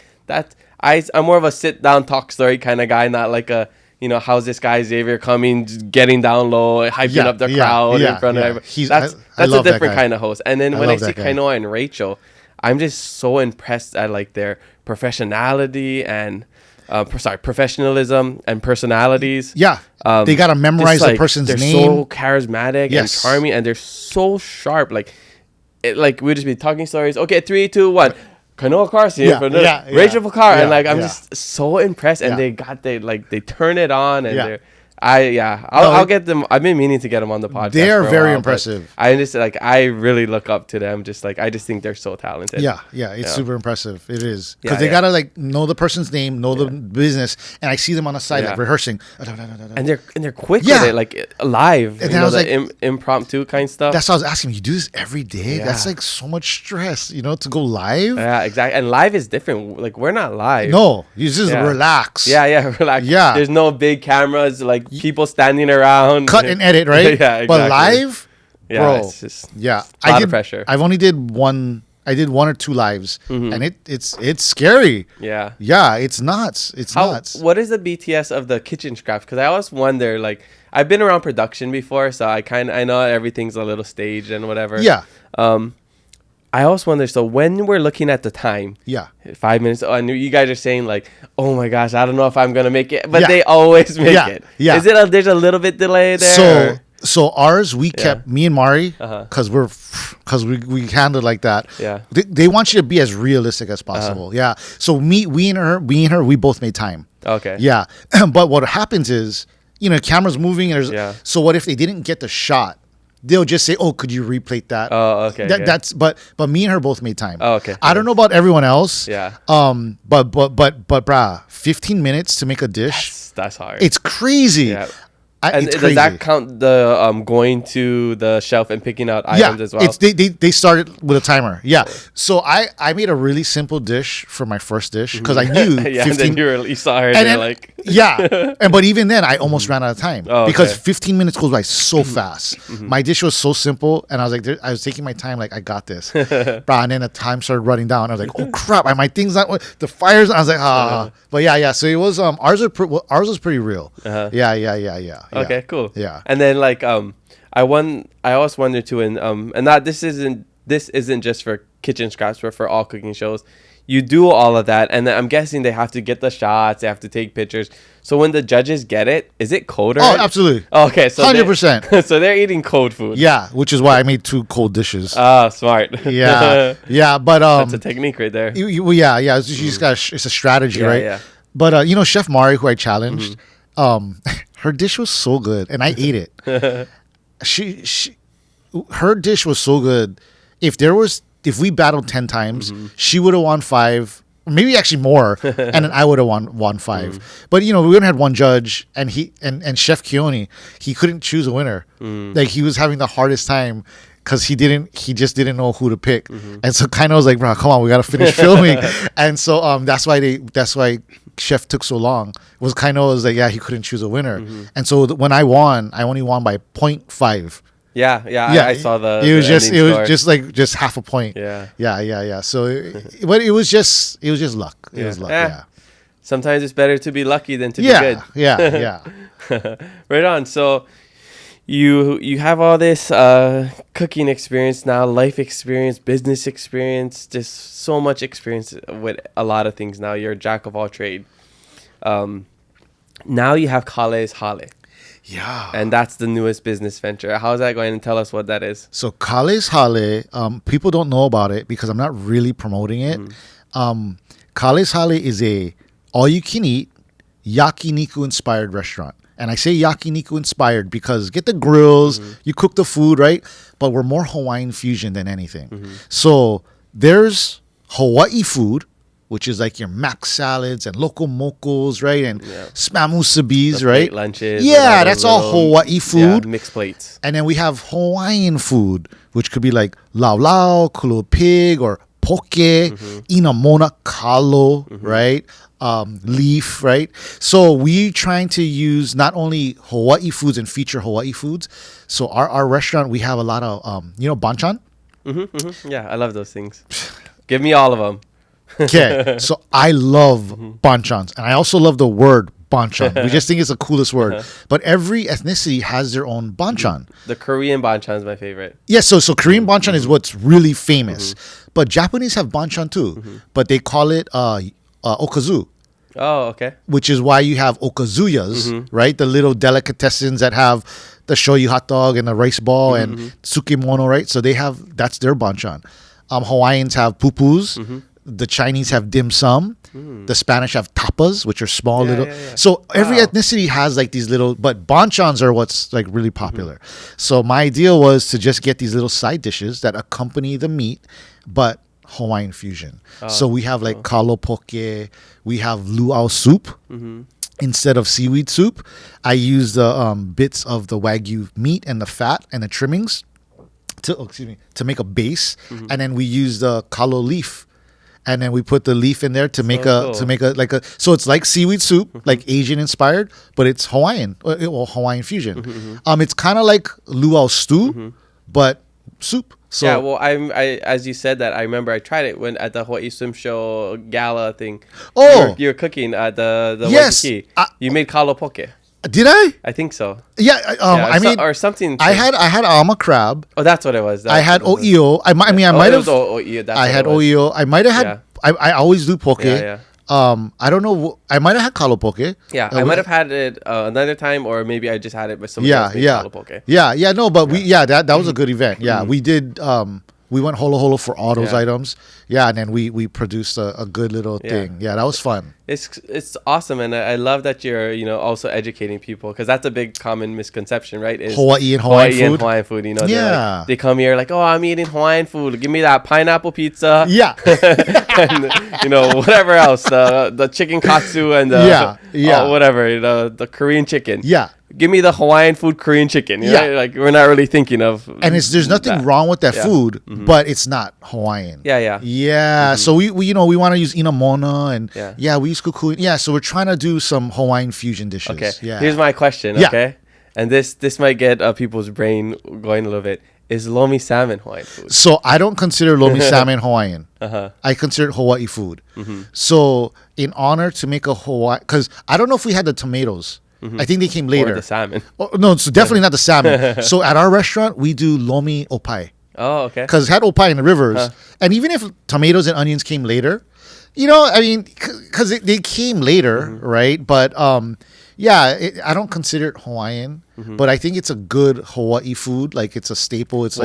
I'm more of a sit down, talk story kind of guy, not like a, you know, how's this guy Xavier coming, getting down low, hyping up the crowd in front of everybody. That's a different kind of host. And then when I see Kainoa and Rachel, I'm just so impressed at like their professionality and professionalism and personalities. Yeah, they gotta memorize the person's name. They're so charismatic and charming, and they're so sharp. Like we'd just be talking stories. Okay, 3, 2, 1. Kanoa Carson here for Rachel Fakar, and like I'm just so impressed. And they turn it on, and I'll get them. I've been meaning to get them on the podcast. They are very impressive. I just I really look up to them. Just like I just think they're so talented. It's super impressive. It is because they gotta like know the person's name, know the business, and I see them on the side like rehearsing, and they're quick with it, like live. And then I was like impromptu kind stuff. That's what I was asking. You do this every day? That's like so much stress, you know, to go live. Yeah, exactly. And live is different. Like we're not live. No, you just relax. Relax. Yeah, there's no big cameras. Like people standing around, cut and edit, right? Exactly. But live, bro, it's just a lot of pressure. I've only did one. I did 1 or 2 lives, and it's scary. Yeah, it's nuts. It's nuts. What is the BTS of the kitchen scraps? Because I always wonder. Like I've been around production before, so I know everything's a little staged and whatever. Yeah. I always wonder, so when we're looking at the time, 5 minutes, I knew you guys are saying like, oh my gosh, I don't know if I'm going to make it, but they always make it. Yeah. Is it there's a little bit delay there? So ours, we kept, me and Mari, because we handled like that. Yeah. They want you to be as realistic as possible. Yeah. So we and her, we both made time. Okay. Yeah. But what happens is, you know, camera's moving. And so what if they didn't get the shot? They'll just say, "Oh, could you replate that?" Oh, okay. That's but me and her both made time. Oh, okay. I don't know about everyone else. Yeah. But brah, 15 minutes to make a dish. That's hard. It's crazy. Yeah. And does that count the going to the shelf and picking out items as well? They started with a timer. Yeah. So I made a really simple dish for my first dish because I knew 15. And then you saw her and you're like but even then I almost ran out of time because 15 minutes goes by so fast. My dish was so simple and I was like I was taking my time like I got this. And then the time started running down. I was like, oh crap, my thing's not the fires. I was like but so it was ours was pretty real. Yeah. Okay, cool. Yeah. And then like I always wonder too, and not this isn't just for kitchen scraps, but for all cooking shows. You do all of that, and then I'm guessing they have to get the shots, they have to take pictures. So when the judges get it, is it cold already? Oh, absolutely. Okay, so 100%. So they're eating cold food. Yeah, which is why I made 2 cold dishes. Oh, smart. Yeah, but that's a technique right there. It's just it's a strategy, right? Yeah. But you know, Chef Mari, who I challenged, her dish was so good, and I ate it. Her dish was so good. If we battled 10 times, she would have won 5, maybe actually more, and then I would have won 5. But you know, we only had one judge, and Chef Keone, he couldn't choose a winner. Like he was having the hardest time because he just didn't know who to pick, and so kind of was like, bro, come on, we gotta finish filming, and so that's why Chef took so long. It was kind of was like he couldn't choose a winner, and so when I won, I only won by 0.5. Yeah. I saw it was just half a point. Yeah. So, but it was just luck. It was luck. Yeah. Sometimes it's better to be lucky than to be good. Yeah. Right on. So, you have all this cooking experience now, life experience, business experience, just so much experience with a lot of things now. You're a jack of all trade. Now you have Kaleʻs Hale. Yeah. And that's the newest business venture. How's that going? And tell us what that is. So Kaleʻs Hale, people don't know about it because I'm not really promoting it. Kaleʻs Hale is a all-you-can-eat yakiniku inspired restaurant. And I say yakiniku inspired because get the grills, you cook the food, right? But we're more Hawaiian fusion than anything. So there's Hawaii food, which is like your mac salads and loco mocos, right? And spam musubis, right? Lunches. Yeah, that's all Hawaii food. Yeah, mixed plates. And then we have Hawaiian food, which could be like lau lau, kulo pig, or poke, inamona kalo, right? leaf, right? So we trying to use not only Hawaii foods and feature Hawaii foods. So our restaurant, we have a lot of banchan. Yeah, I love those things. Give me all of them. Okay, so I love banchans, and I also love the word banchan. We just think it's the coolest word. But every ethnicity has their own banchan. The Korean banchan is my favorite. Yeah, so Korean banchan is what's really famous, but Japanese have banchan too, but they call it okazu. Oh, okay. Which is why you have okazuyas, right? The little delicatessens that have the shoyu hot dog and the rice ball and tsukemono, right? So that's their banchan. Hawaiians have pupus. The Chinese have dim sum. The Spanish have tapas, which are small little. Yeah. So every ethnicity has like these little, but banchans are what's like really popular. So my idea was to just get these little side dishes that accompany the meat, but Hawaiian fusion. So we have like kalo poke, we have luau soup. Instead of seaweed soup, I use the bits of the Wagyu meat and the fat and the trimmings to make a base, and then we use the kalo leaf, and then we put the leaf in there to make so it's like seaweed soup, like Asian inspired, but it's Hawaiian or Hawaiian fusion. It's kind of like luau stew, but soup. So yeah, well, I as you said that, I remember I tried it when at the Hawaii Swim Show gala thing. Oh, you were cooking at the yes, Waikiki. You made kalo poke. Did I? I think so. Yeah, I mean, or something. I had alma crab. Oh, that's what it was. I had o'io. I might have. I had o'io. I might have had. Yeah. I always do poke. Yeah. I don't know. I might have had kalo poke. Yeah, I might have had it another time, or maybe I just had it with somebody else made kalo poke. Yeah. No, but that was a good event. Yeah, we did. We went holo holo for all those items. Yeah, and then we produced a good little thing. Yeah, that was fun. It's awesome, and I love that you're also educating people, because that's a big common misconception, right? Is Hawaii and Hawaiian food. Yeah, they come here like, oh, I'm eating Hawaiian food. Give me that pineapple pizza. Yeah, and whatever else, the chicken katsu and whatever, the Korean chicken. Yeah. Give me the Hawaiian food, Korean chicken. Right? Like, we're not really thinking of. And there's nothing wrong with that food, but it's not Hawaiian. Yeah. So we want to use inamona and we use kuku. Yeah. So we're trying to do some Hawaiian fusion dishes. Okay. Yeah. Here's my question. Yeah. Okay. And this might get people's brain going a little bit. Is lomi salmon Hawaiian food? So I don't consider lomi salmon Hawaiian. I consider it Hawaii food. So in honor to make a Hawaii, because I don't know if we had the tomatoes. I think they came later. Or the salmon. Oh, no, it's definitely not the salmon. So at our restaurant, we do lomi opai. Oh, okay. Because it had opai in the rivers. And even if tomatoes and onions came later, I mean, because they came later, right? But I don't consider it Hawaiian. But I think it's a good Hawaii food. Like, it's a staple. It's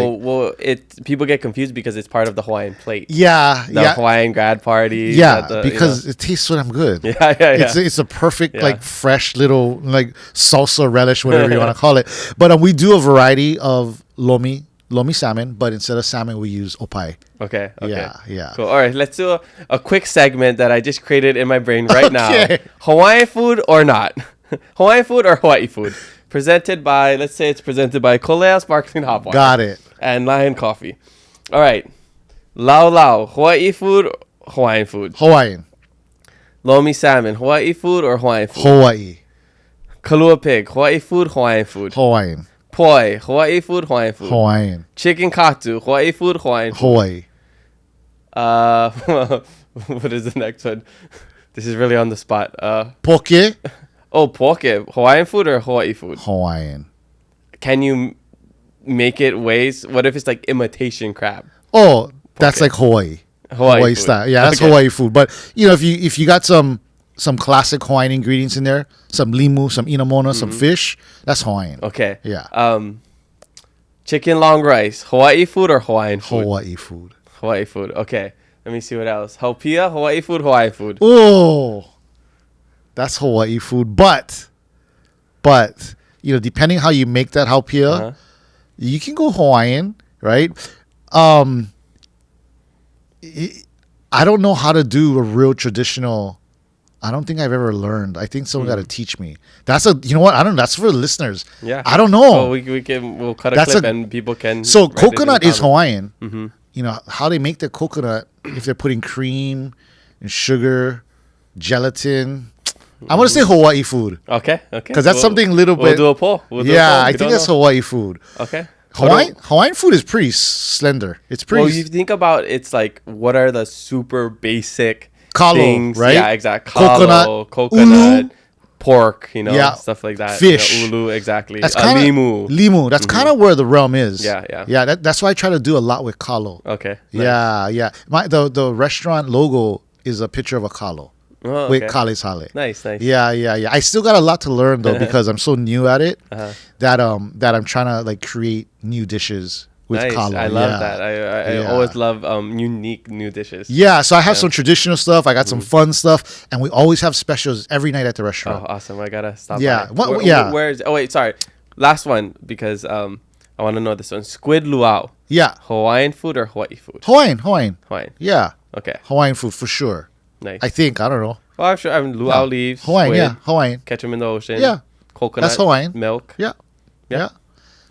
people get confused because it's part of the Hawaiian plate. Yeah. The Hawaiian grad party. Yeah, because it tastes so damn good. Yeah. It's a perfect, like, fresh little, like, salsa relish, whatever you want to call it. But we do a variety of lomi salmon, but instead of salmon, we use opai. Okay. Yeah. Cool. All right, let's do a quick segment that I just created in my brain right now. Hawaiian food or not? Hawaiian food or Hawaii food? Presented by Kaleʻs Sparkling Hot Water. Got it. And Lion Coffee. All right. Lau. Hawaii food, Hawaiian food. Hawaiian. Lomi salmon, Hawaii food or Hawaiian food? Hawaii. Kalua pig, Hawaii food, Hawaiian food. Hawaiian. Poi, Hawaii food, Hawaiian food. Hawaiian. Chicken katsu, Hawaii food, Hawaiian food. Hawaii. What is the next one? This is really on the spot. Poke. Oh, poke. Hawaiian food or Hawaii food? Hawaiian. Can you make it ways? What if it's like imitation crab? Oh, that's like Hawaii. Hawaii style. Yeah, that's Hawaii food. But if you got some classic Hawaiian ingredients in there, some limu, some inamona, some fish, that's Hawaiian. Okay. Yeah. Chicken long rice, Hawaii food or Hawaiian food? Hawaii food. Hawaii food. Okay. Let me see what else. Haupia, Hawaii food, Hawaii food. Oh, that's Hawaii food. But depending how you make that haupia, you can go Hawaiian, right? I don't know how to do a real traditional. I don't think I've ever learned. I think someone got to teach me. That's what? I don't know. That's for the listeners. Yeah. I don't know. Well, we'll cut a clip and people can. So coconut is Hawaiian. How they make their coconut, if they're putting cream and sugar, gelatin. I'm gonna say Hawaii food Okay. because that's something a little bit. We'll do a poll. I think that's Hawaii food. Okay. Hawaiian food is pretty slender. It's pretty. Well, you think about it's like what are the super basic Kalo, things? right? Yeah, exactly. Coconut, ulu, pork, Yeah. stuff like that. Fish. Ulu, exactly. That's kind of limu. That's kind of where the realm is. Yeah. That's why I try to do a lot with kalo. Okay. Nice. Yeah. The restaurant logo is a picture of a kalo. Oh, with okay. Kaleʻs Hale. Nice. Yeah. I still got a lot to learn though because I'm so new at it that I'm trying to like create new dishes with Nice. kalo. I love that. I always love unique new dishes. Yeah, so I have some traditional stuff. I got some fun stuff, and we always have specials every night at the restaurant. Oh, awesome! I gotta stop. Yeah. by. Where's? Oh wait, sorry. Last one because I want to know this one. Squid luau. Yeah. Hawaiian food or Hawaii food? Hawaiian. Yeah. Yeah. Okay. Hawaiian food for sure. Nice. I think. I don't know. Well, I'm sure. Luau leaves. Hawaiian. Squid, Yeah. Hawaiian. Catch them in the ocean. Yeah. Coconut. That's Hawaiian. Milk. Yeah.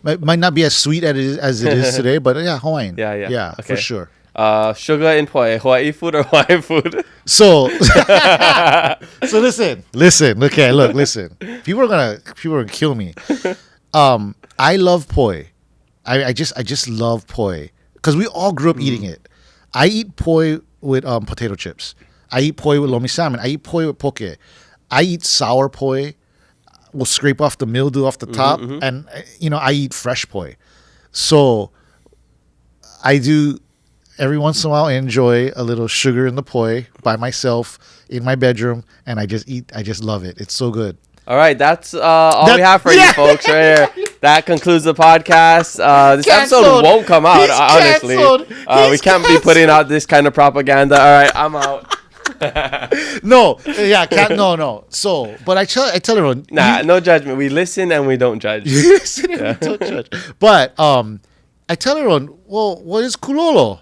Might not be as sweet as it is today, but yeah, Hawaiian. Yeah. Yeah, Okay. for sure. Sugar in poi. Hawaii food or Hawaiian food? So, listen. Okay, look, listen. People are gonna kill me. I love poi. I just love poi because we all grew up eating it. I eat poi with potato chips. I eat poi with lomi salmon. I eat poi with poke. I eat sour poi. We'll scrape off the mildew off the top, and I eat fresh poi. So I do every once in a while enjoy a little sugar in the poi by myself in my bedroom, and I just love it. It's so good. All right, that's all we have for you folks right here. That concludes the podcast. This episode won't come out, honestly. We can't be putting out this kind of propaganda. All right, I'm out. No. So, but I tell everyone. No judgment. We listen and we don't judge. You listen and we don't judge. But I tell everyone, well, what is kulolo?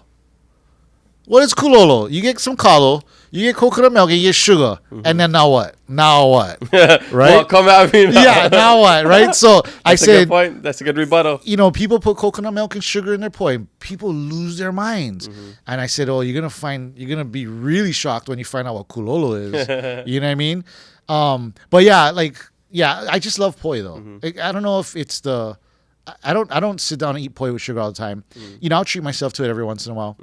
You get some kalo, you get coconut milk, and you get sugar, and then now what? Right? Well, come at me now. Yeah, now what? Right? So I said, a good point. That's a good rebuttal. People put coconut milk and sugar in their poi. People lose their minds. And I said, you're gonna be really shocked when you find out what kulolo is. You know what I mean? But I just love poi though. I don't know if it's I don't sit down and eat poi with sugar all the time. I'll treat myself to it every once in a while.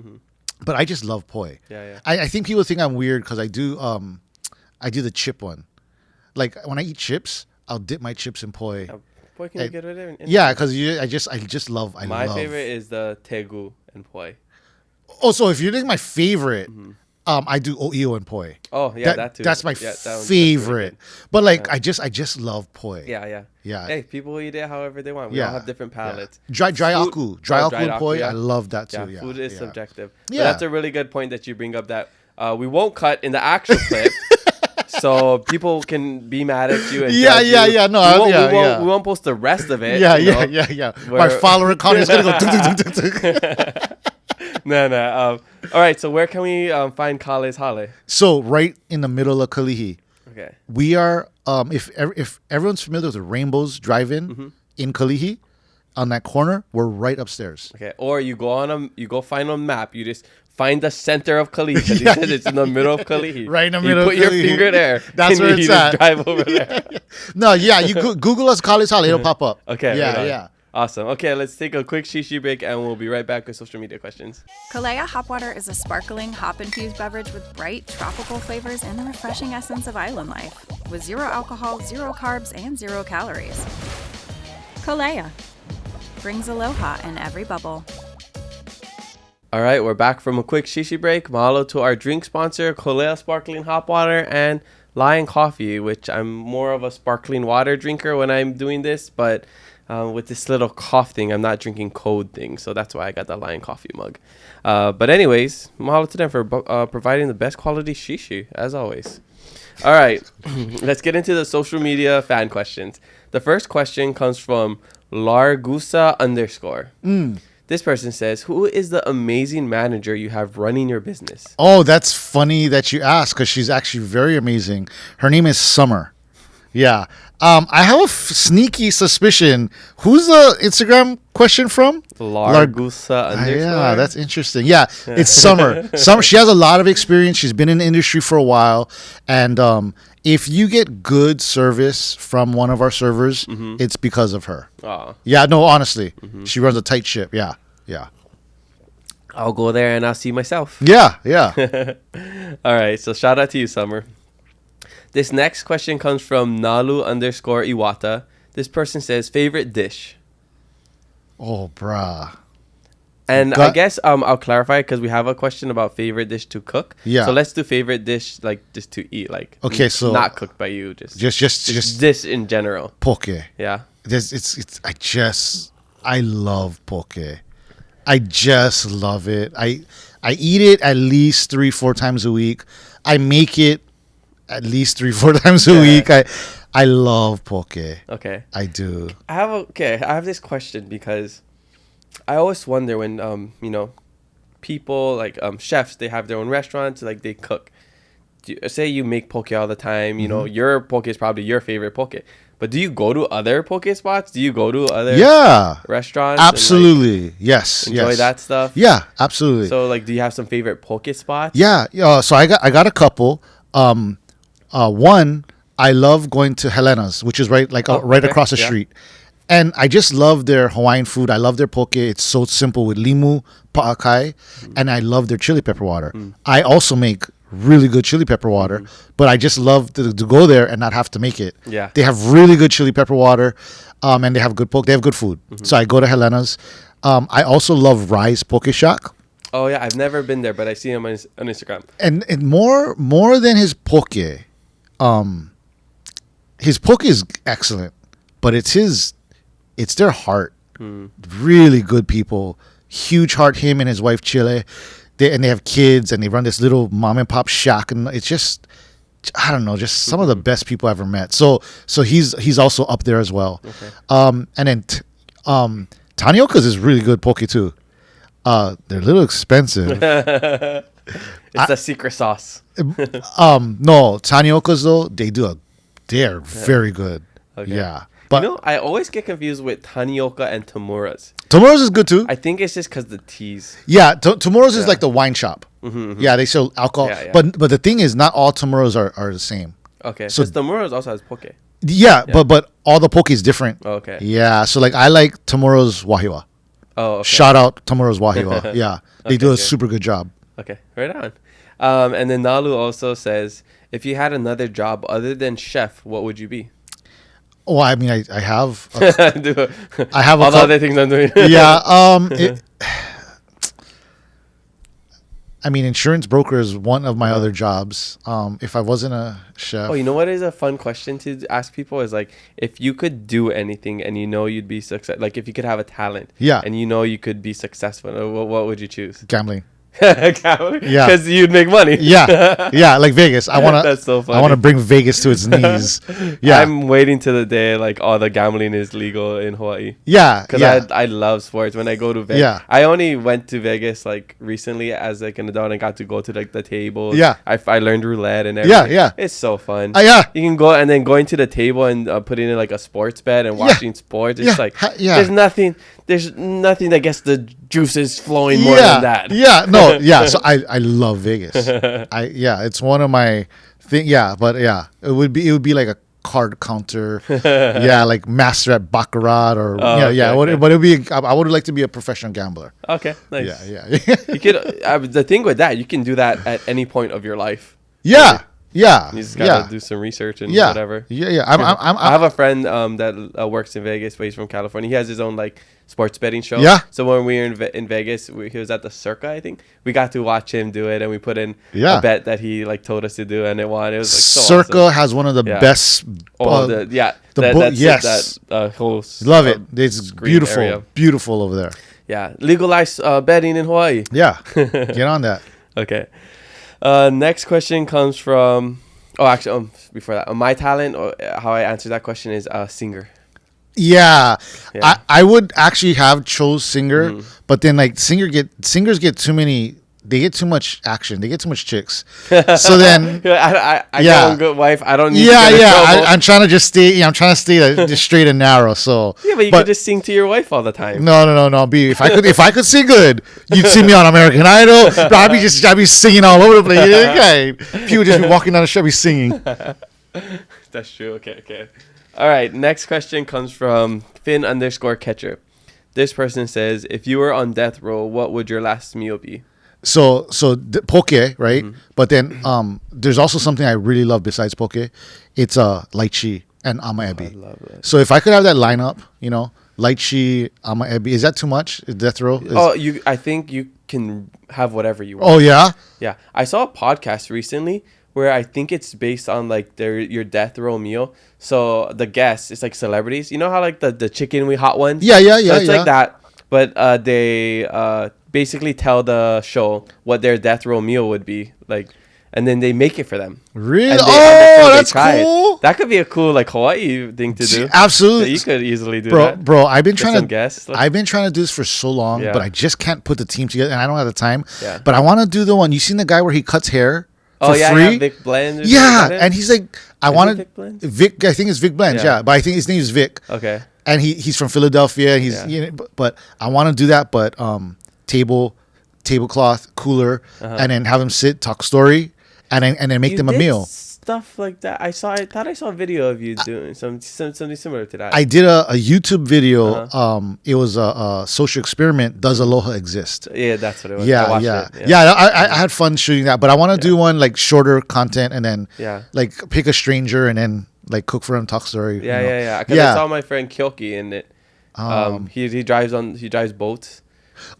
But I just love poi. Yeah. I think people think I'm weird because I do the chip one. Like when I eat chips, I'll dip my chips in poi. Poi can you get rid of it? Yeah, because I just love. My favorite is the tegu and poi. Oh, so if you're thinking my favorite, I do o'io and poi. Oh yeah, that too. That's my favorite. Really but I just love poi. Yeah. Yeah. Hey, people eat it however they want. We all have different palates. Yeah. Dry aku and poi. I love that too. Yeah, food is subjective. Yeah, but that's a really good point that you bring up. That we won't cut in the actual clip, so people can be mad at you. And Yeah. No, we won't post the rest of it. Yeah. My follower count is gonna go. No. All right. So where can we find Kaleʻs Hale? So right in the middle of Kalihi. Okay. We are if everyone's familiar with the Rainbows Drive-In in Kalihi, on that corner, we're right upstairs. Okay. Or you go find on map. You just find the center of Kalihi. He said it's in the middle of Kalihi. Right in the middle. You put your finger there. That's where it's at. Just drive over there. No, you Google us Kaleʻs Hale. It'll pop up. Okay. Yeah. Awesome. Okay, let's take a quick shishi break and we'll be right back with social media questions. Kalea Hop Water is a sparkling, hop-infused beverage with bright, tropical flavors and the refreshing essence of island life. With 0 alcohol, 0 carbs, and 0 calories. Kalea brings aloha in every bubble. All right, we're back from a quick shishi break. Mahalo to our drink sponsor, Kalea Sparkling Hop Water and Lion Coffee, which I'm more of a sparkling water drinker when I'm doing this, but with this little cough thing, I'm not drinking cold things, so that's why I got the Lion Coffee mug. But anyways, mahalo to them for providing the best quality shishi, as always. All right, let's get into the social media fan questions. The first question comes from Largusa _. This person says, who is the amazing manager you have running your business? Oh, that's funny that you ask because she's actually very amazing. Her name is Summer. Yeah. I have a sneaky suspicion. Who's the Instagram question from? Largusa underscore. Yeah, that's interesting. Yeah, it's Summer. Summer. She has a lot of experience. She's been in the industry for a while, and if you get good service from one of our servers, it's because of her. Aw. Yeah, no, honestly, she runs a tight ship. Yeah. I'll go there and I'll see myself. Yeah, yeah. All right, so shout out to you, Summer. This next question comes from Nalu underscore Iwata. This person says, favorite dish. Oh, bruh. And I guess I'll clarify because we have a question about favorite dish to cook. Yeah. So let's do favorite dish like just to eat, like okay, so not cooked by you, just this in general. poke. Yeah. I love poke. I just love it. I eat it at least 3-4 times a week. I make it at least 3-4 times a week. I love poke. Okay. I do. I have this question because I always wonder when people like chefs, they have their own restaurants, like they cook. Say you make poke all the time, your poke is probably your favorite poke. But do you go to other poke spots? Do you go to other restaurants? Absolutely. And, yes. Enjoy that stuff? Yeah, absolutely. So like do you have some favorite poke spots? Yeah. So I got a couple. One, I love going to Helena's, which is right across the street. And I just love their Hawaiian food. I love their poke. It's so simple with limu, pa'akai, and I love their chili pepper water. I also make really good chili pepper water, but I just love to go there and not have to make it. Yeah. They have really good chili pepper water, and they have good poke. They have good food. So I go to Helena's. I also love Rise Poke Shack. Oh yeah, I've never been there, but I see him on Instagram. And more than his poke, his poke is excellent, but it's their heart. Really good people, huge heart. Him and his wife Chile, they have kids, and they run this little mom and pop shack, and it's just, I don't know, just some of the best people I've ever met. So he's also up there as well. Okay. And then Tanioka's is really good poke too. They're a little expensive. It's the secret sauce. No, Tanioka's though, they're very good. Okay. Yeah. But I always get confused with Tanioka and Tamura's. Tamura's is good too. I think it's just because the teas. Yeah, Tamura's is like the wine shop. Yeah, they sell alcohol. Yeah. But the thing is, not all Tamura's are the same. Okay, So- so Tamura's also has poke. Yeah, but all the poke is different. Oh, okay. Yeah, so like I like Tamura's Wahiwa. Oh, okay. Shout out Tamura's Wahiwa. Yeah, they do a Okay. super good job. Okay, right on. And then Nalu also says, if you had another job other than chef, what would you be? Oh, I mean, I have. I have all the other things I'm doing. Yeah. I mean, insurance broker is one of my other jobs. If I wasn't a chef. Oh, you know what is a fun question to ask people is like, if you could do anything and you'd be successful, like if you could have a talent, Yeah. and you could be successful, what would you choose? Gambling. Gambling? Yeah. Because you'd make money. Yeah, like Vegas. That's so funny. I want to bring Vegas to its knees. Yeah, I'm waiting to the day like all the gambling is legal in Hawaii. yeah, Because yeah. I love sports. When I go to Vegas, Yeah. I only went to Vegas like recently as like an adult and got to go to like the tables. Yeah. I learned roulette and everything. Yeah. It's so fun. Yeah. You can go and then going to the table and putting in like a sports bet and watching sports. It's Yeah. like Yeah. There's nothing that gets the juices flowing more than that. Yeah, no, yeah. So I love Vegas. It's one of my thing. Yeah, but yeah, it would be like a card counter. Yeah, like master at baccarat or okay. But it'd be. I would like to be a professional gambler. Okay, nice. Yeah. You could. The thing with that, you can do that at any point of your life. Yeah. You just gotta do some research and whatever. Yeah. I have a friend that works in Vegas, but he's from California. He has his own like sports betting show. Yeah. So when we were in Vegas, he was at the Circa, I think. We got to watch him do it, and we put in a bet that he like told us to do, and it won. It was like so Circa awesome. has one of the best. That whole love it. It's green beautiful, area. beautiful over there. Yeah, legalize betting in Hawaii. Yeah, get on that. Okay. Next question comes from. Oh, actually, before that, my talent or how I answer that question is singer. Yeah. I would actually have chose singer, but then like singers get too many they get too much action. They get too much chicks. So then, I got a good wife. I don't need to yeah, get in yeah. trouble. I'm trying to just stay. Yeah, I'm trying to stay just straight and narrow. So Yeah, but you could just sing to your wife all the time. no. B, if I could sing good, you'd see me on American Idol. But I'd be singing all over the place. Okay, people just be walking down the street, be singing. That's true. Okay. All right. Next question comes from Finn_catcher. This person says, if you were on death row, what would your last meal be? So poke, right? But then there's also something I really love besides poke. It's lychee and ama ebi. I love it. So if I could have that lineup, lychee, ama ebi, is that too much? Death row? I think you can have whatever you want. Oh yeah. Yeah, I saw a podcast recently where I think it's based on like your death row meal. So the guests, it's like celebrities. You know how like the chicken we hot ones? Yeah. So it's like that, but they basically tell the show what their death row meal would be like, and then they make it for them. Really? And That's try cool. That could be a cool like Hawaii thing to do. Absolutely. You could easily do bro, that. Bro, I've been trying to guests, I've been trying to do this for so long, Yeah. but I just can't put the team together, and I don't have the time. Yeah. But I want to do the one. You seen the guy where he cuts hair? Oh for yeah, free? Vic Blend. Yeah, and he's like, I wanted Vic Blend? Vic. I think it's Vic Blend. Yeah, but I think his name is Vic. Okay. And he's from Philadelphia. And he's but I want to do that. But tablecloth, cooler, and then have him sit, talk story, and then make them a meal. Stuff like that. I thought I saw a video of you doing something similar to that. I did a YouTube video. It was a social experiment. Does Aloha exist? Yeah, that's what it was. Yeah, I watched it. it. I had fun shooting that, but I want to do one like shorter content and then like pick a stranger and then like cook for him, talk story. Yeah. Because I saw my friend Kyoki in it. He drives boats.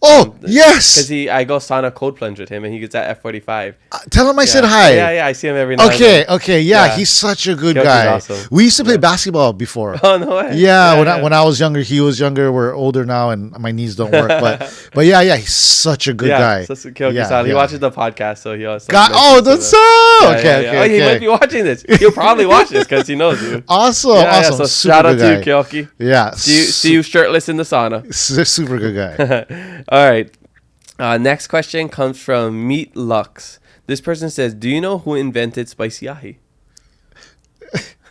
Oh yes, because I go sauna cold plunge with him, and he gets at F45. Tell him I said hi. Yeah, I see him every night. Okay, he's such a good Kyoki's guy. awesome. We used to play basketball before. Oh no way. Yeah, when I was younger, he was younger. We're older now, and my knees don't work. But yeah, he's such a good guy. So Kyoki-san, he watches the podcast, so he always. That's so. Okay. He might be watching this. He'll probably watch this because he knows you. Awesome. So shout out to you, Kyoki. Yeah. See you shirtless in the sauna. Super good guy. All right. Next question comes from Meat Lux. This person says, "Do you know who invented spicy ahi?"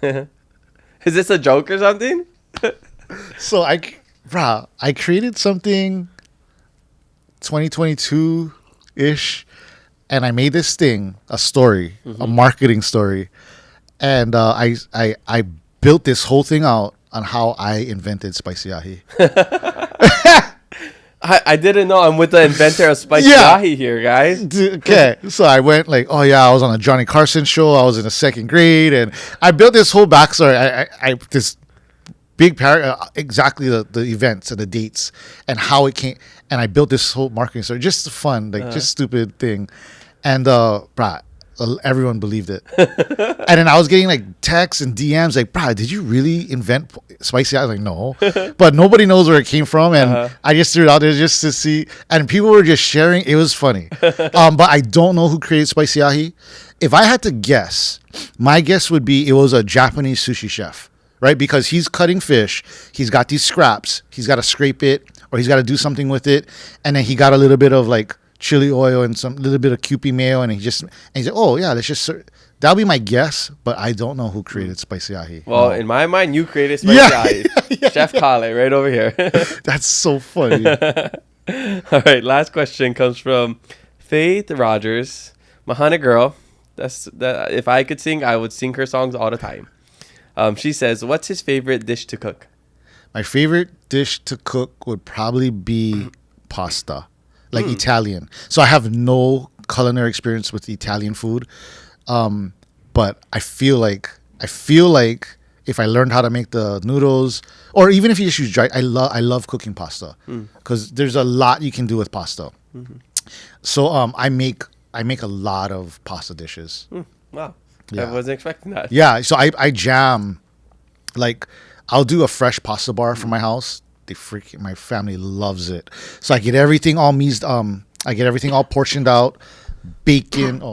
Is this a joke or something? So I created something 2022 ish, and I made this thing a story, a marketing story, and I built this whole thing out on how I invented spicy ahi. I didn't know I'm with the inventor of spicy ahi here, guys. Okay, so I went like, oh yeah, I was on a Johnny Carson show. I was in the second grade, and I built this whole backstory. I this big exactly the events and the dates and how it came, and I built this whole marketing story. Just fun, like just stupid thing, and everyone believed it. And then I was getting like texts and DMs like, "Brah, did you really invent spicy?" I was like, "No," but nobody knows where it came from, and I just threw it out there just to see. And people were just sharing. It was funny, but I don't know who created spicy ahi. If I had to guess, my guess would be it was a Japanese sushi chef, right? Because he's cutting fish, he's got these scraps, he's got to scrape it, or he's got to do something with it, and then he got a little bit of like chili oil and some little bit of Kewpie mayo, and he's like, oh yeah, let's just that'll be my guess, but I don't know who created spicy ahi. Well, in my mind, you created spicy ahi. Chef Kale, right over here. That's so funny. All right, last question comes from Faith Rogers, Mahana girl. That if I could sing, I would sing her songs all the time. She says, "What's his favorite dish to cook?" My favorite dish to cook would probably be pasta. Like Italian. So I have no culinary experience with Italian food, but I feel like if I learned how to make the noodles, or even if you just use dry, I love cooking pasta because there's a lot you can do with pasta. So I make a lot of pasta dishes. Wow, Yeah. I wasn't expecting that. Yeah, so I jam, like I'll do a fresh pasta bar for my house. My family loves it. So I get everything all I get everything all portioned out, bacon.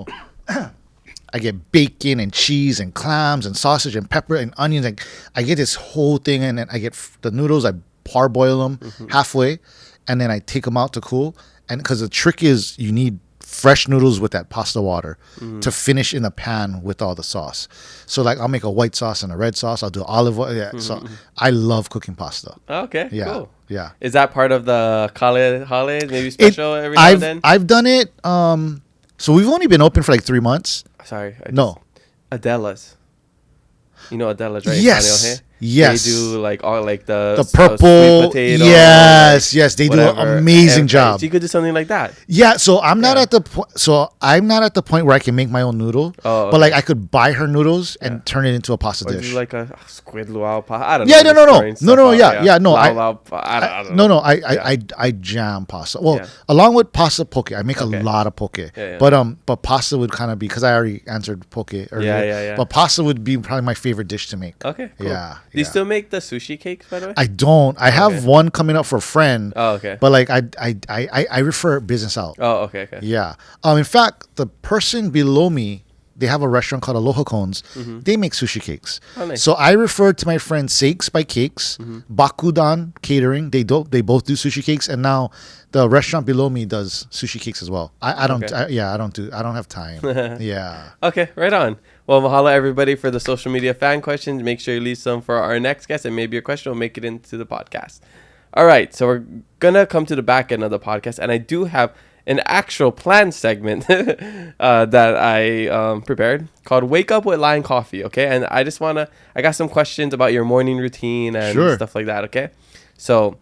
I get bacon and cheese and clams and sausage and pepper and onions. Like I get this whole thing, and then I get the noodles. I parboil them halfway, and then I take them out to cool. And because the trick is you need fresh noodles with that pasta water to finish in a pan with all the sauce. So like I'll make a white sauce and a red sauce. I'll do olive oil. Yeah. So I love cooking pasta. Okay, Yeah. cool. Yeah. Is that part of the Kaleʻs Hale? Maybe special every now and then? I've done it. So we've only been open for like 3 months. Sorry. Adela's. You know Adela's, right? Yes. Yes. They do like all like the purple. sweet potato. Yes. Yes. They do whatever. an amazing job. So you could do something like that. Yeah, so I'm not at the point. So I'm not at the point where I can make my own noodle. Oh, okay. But like I could buy her noodles and turn it into a pasta Or dish. do like a squid luau pasta. I don't Yeah, know. no. I I jam pasta. Well, Yeah. along with pasta poke, I make a lot of poke. Yeah. But pasta would kind of be, because I already answered poke earlier. Yeah. But pasta would be probably my favorite dish to make. Okay, cool. Yeah. Do you still make the sushi cakes, by the way? I don't. I have one coming up for a friend. Oh, okay. But like I refer business out. Oh, okay. Yeah. In fact, the person below me, they have a restaurant called Aloha Cones. They make sushi cakes. Oh, nice. So I referred to my friend Sakes by Cakes, Bakudan Catering. They both do sushi cakes, and now the restaurant below me does sushi cakes as well. I don't. Okay. I don't have time. Yeah. Okay, right on. Well, mahalo everybody for the social media fan questions. Make sure you leave some for our next guest, and maybe your question will make it into the podcast. All right, so we're gonna come to the back end of the podcast, and I do have an actual planned segment that I prepared called "Wake Up with Lion Coffee." Okay, and I got some questions about your morning routine and stuff like that. Okay, so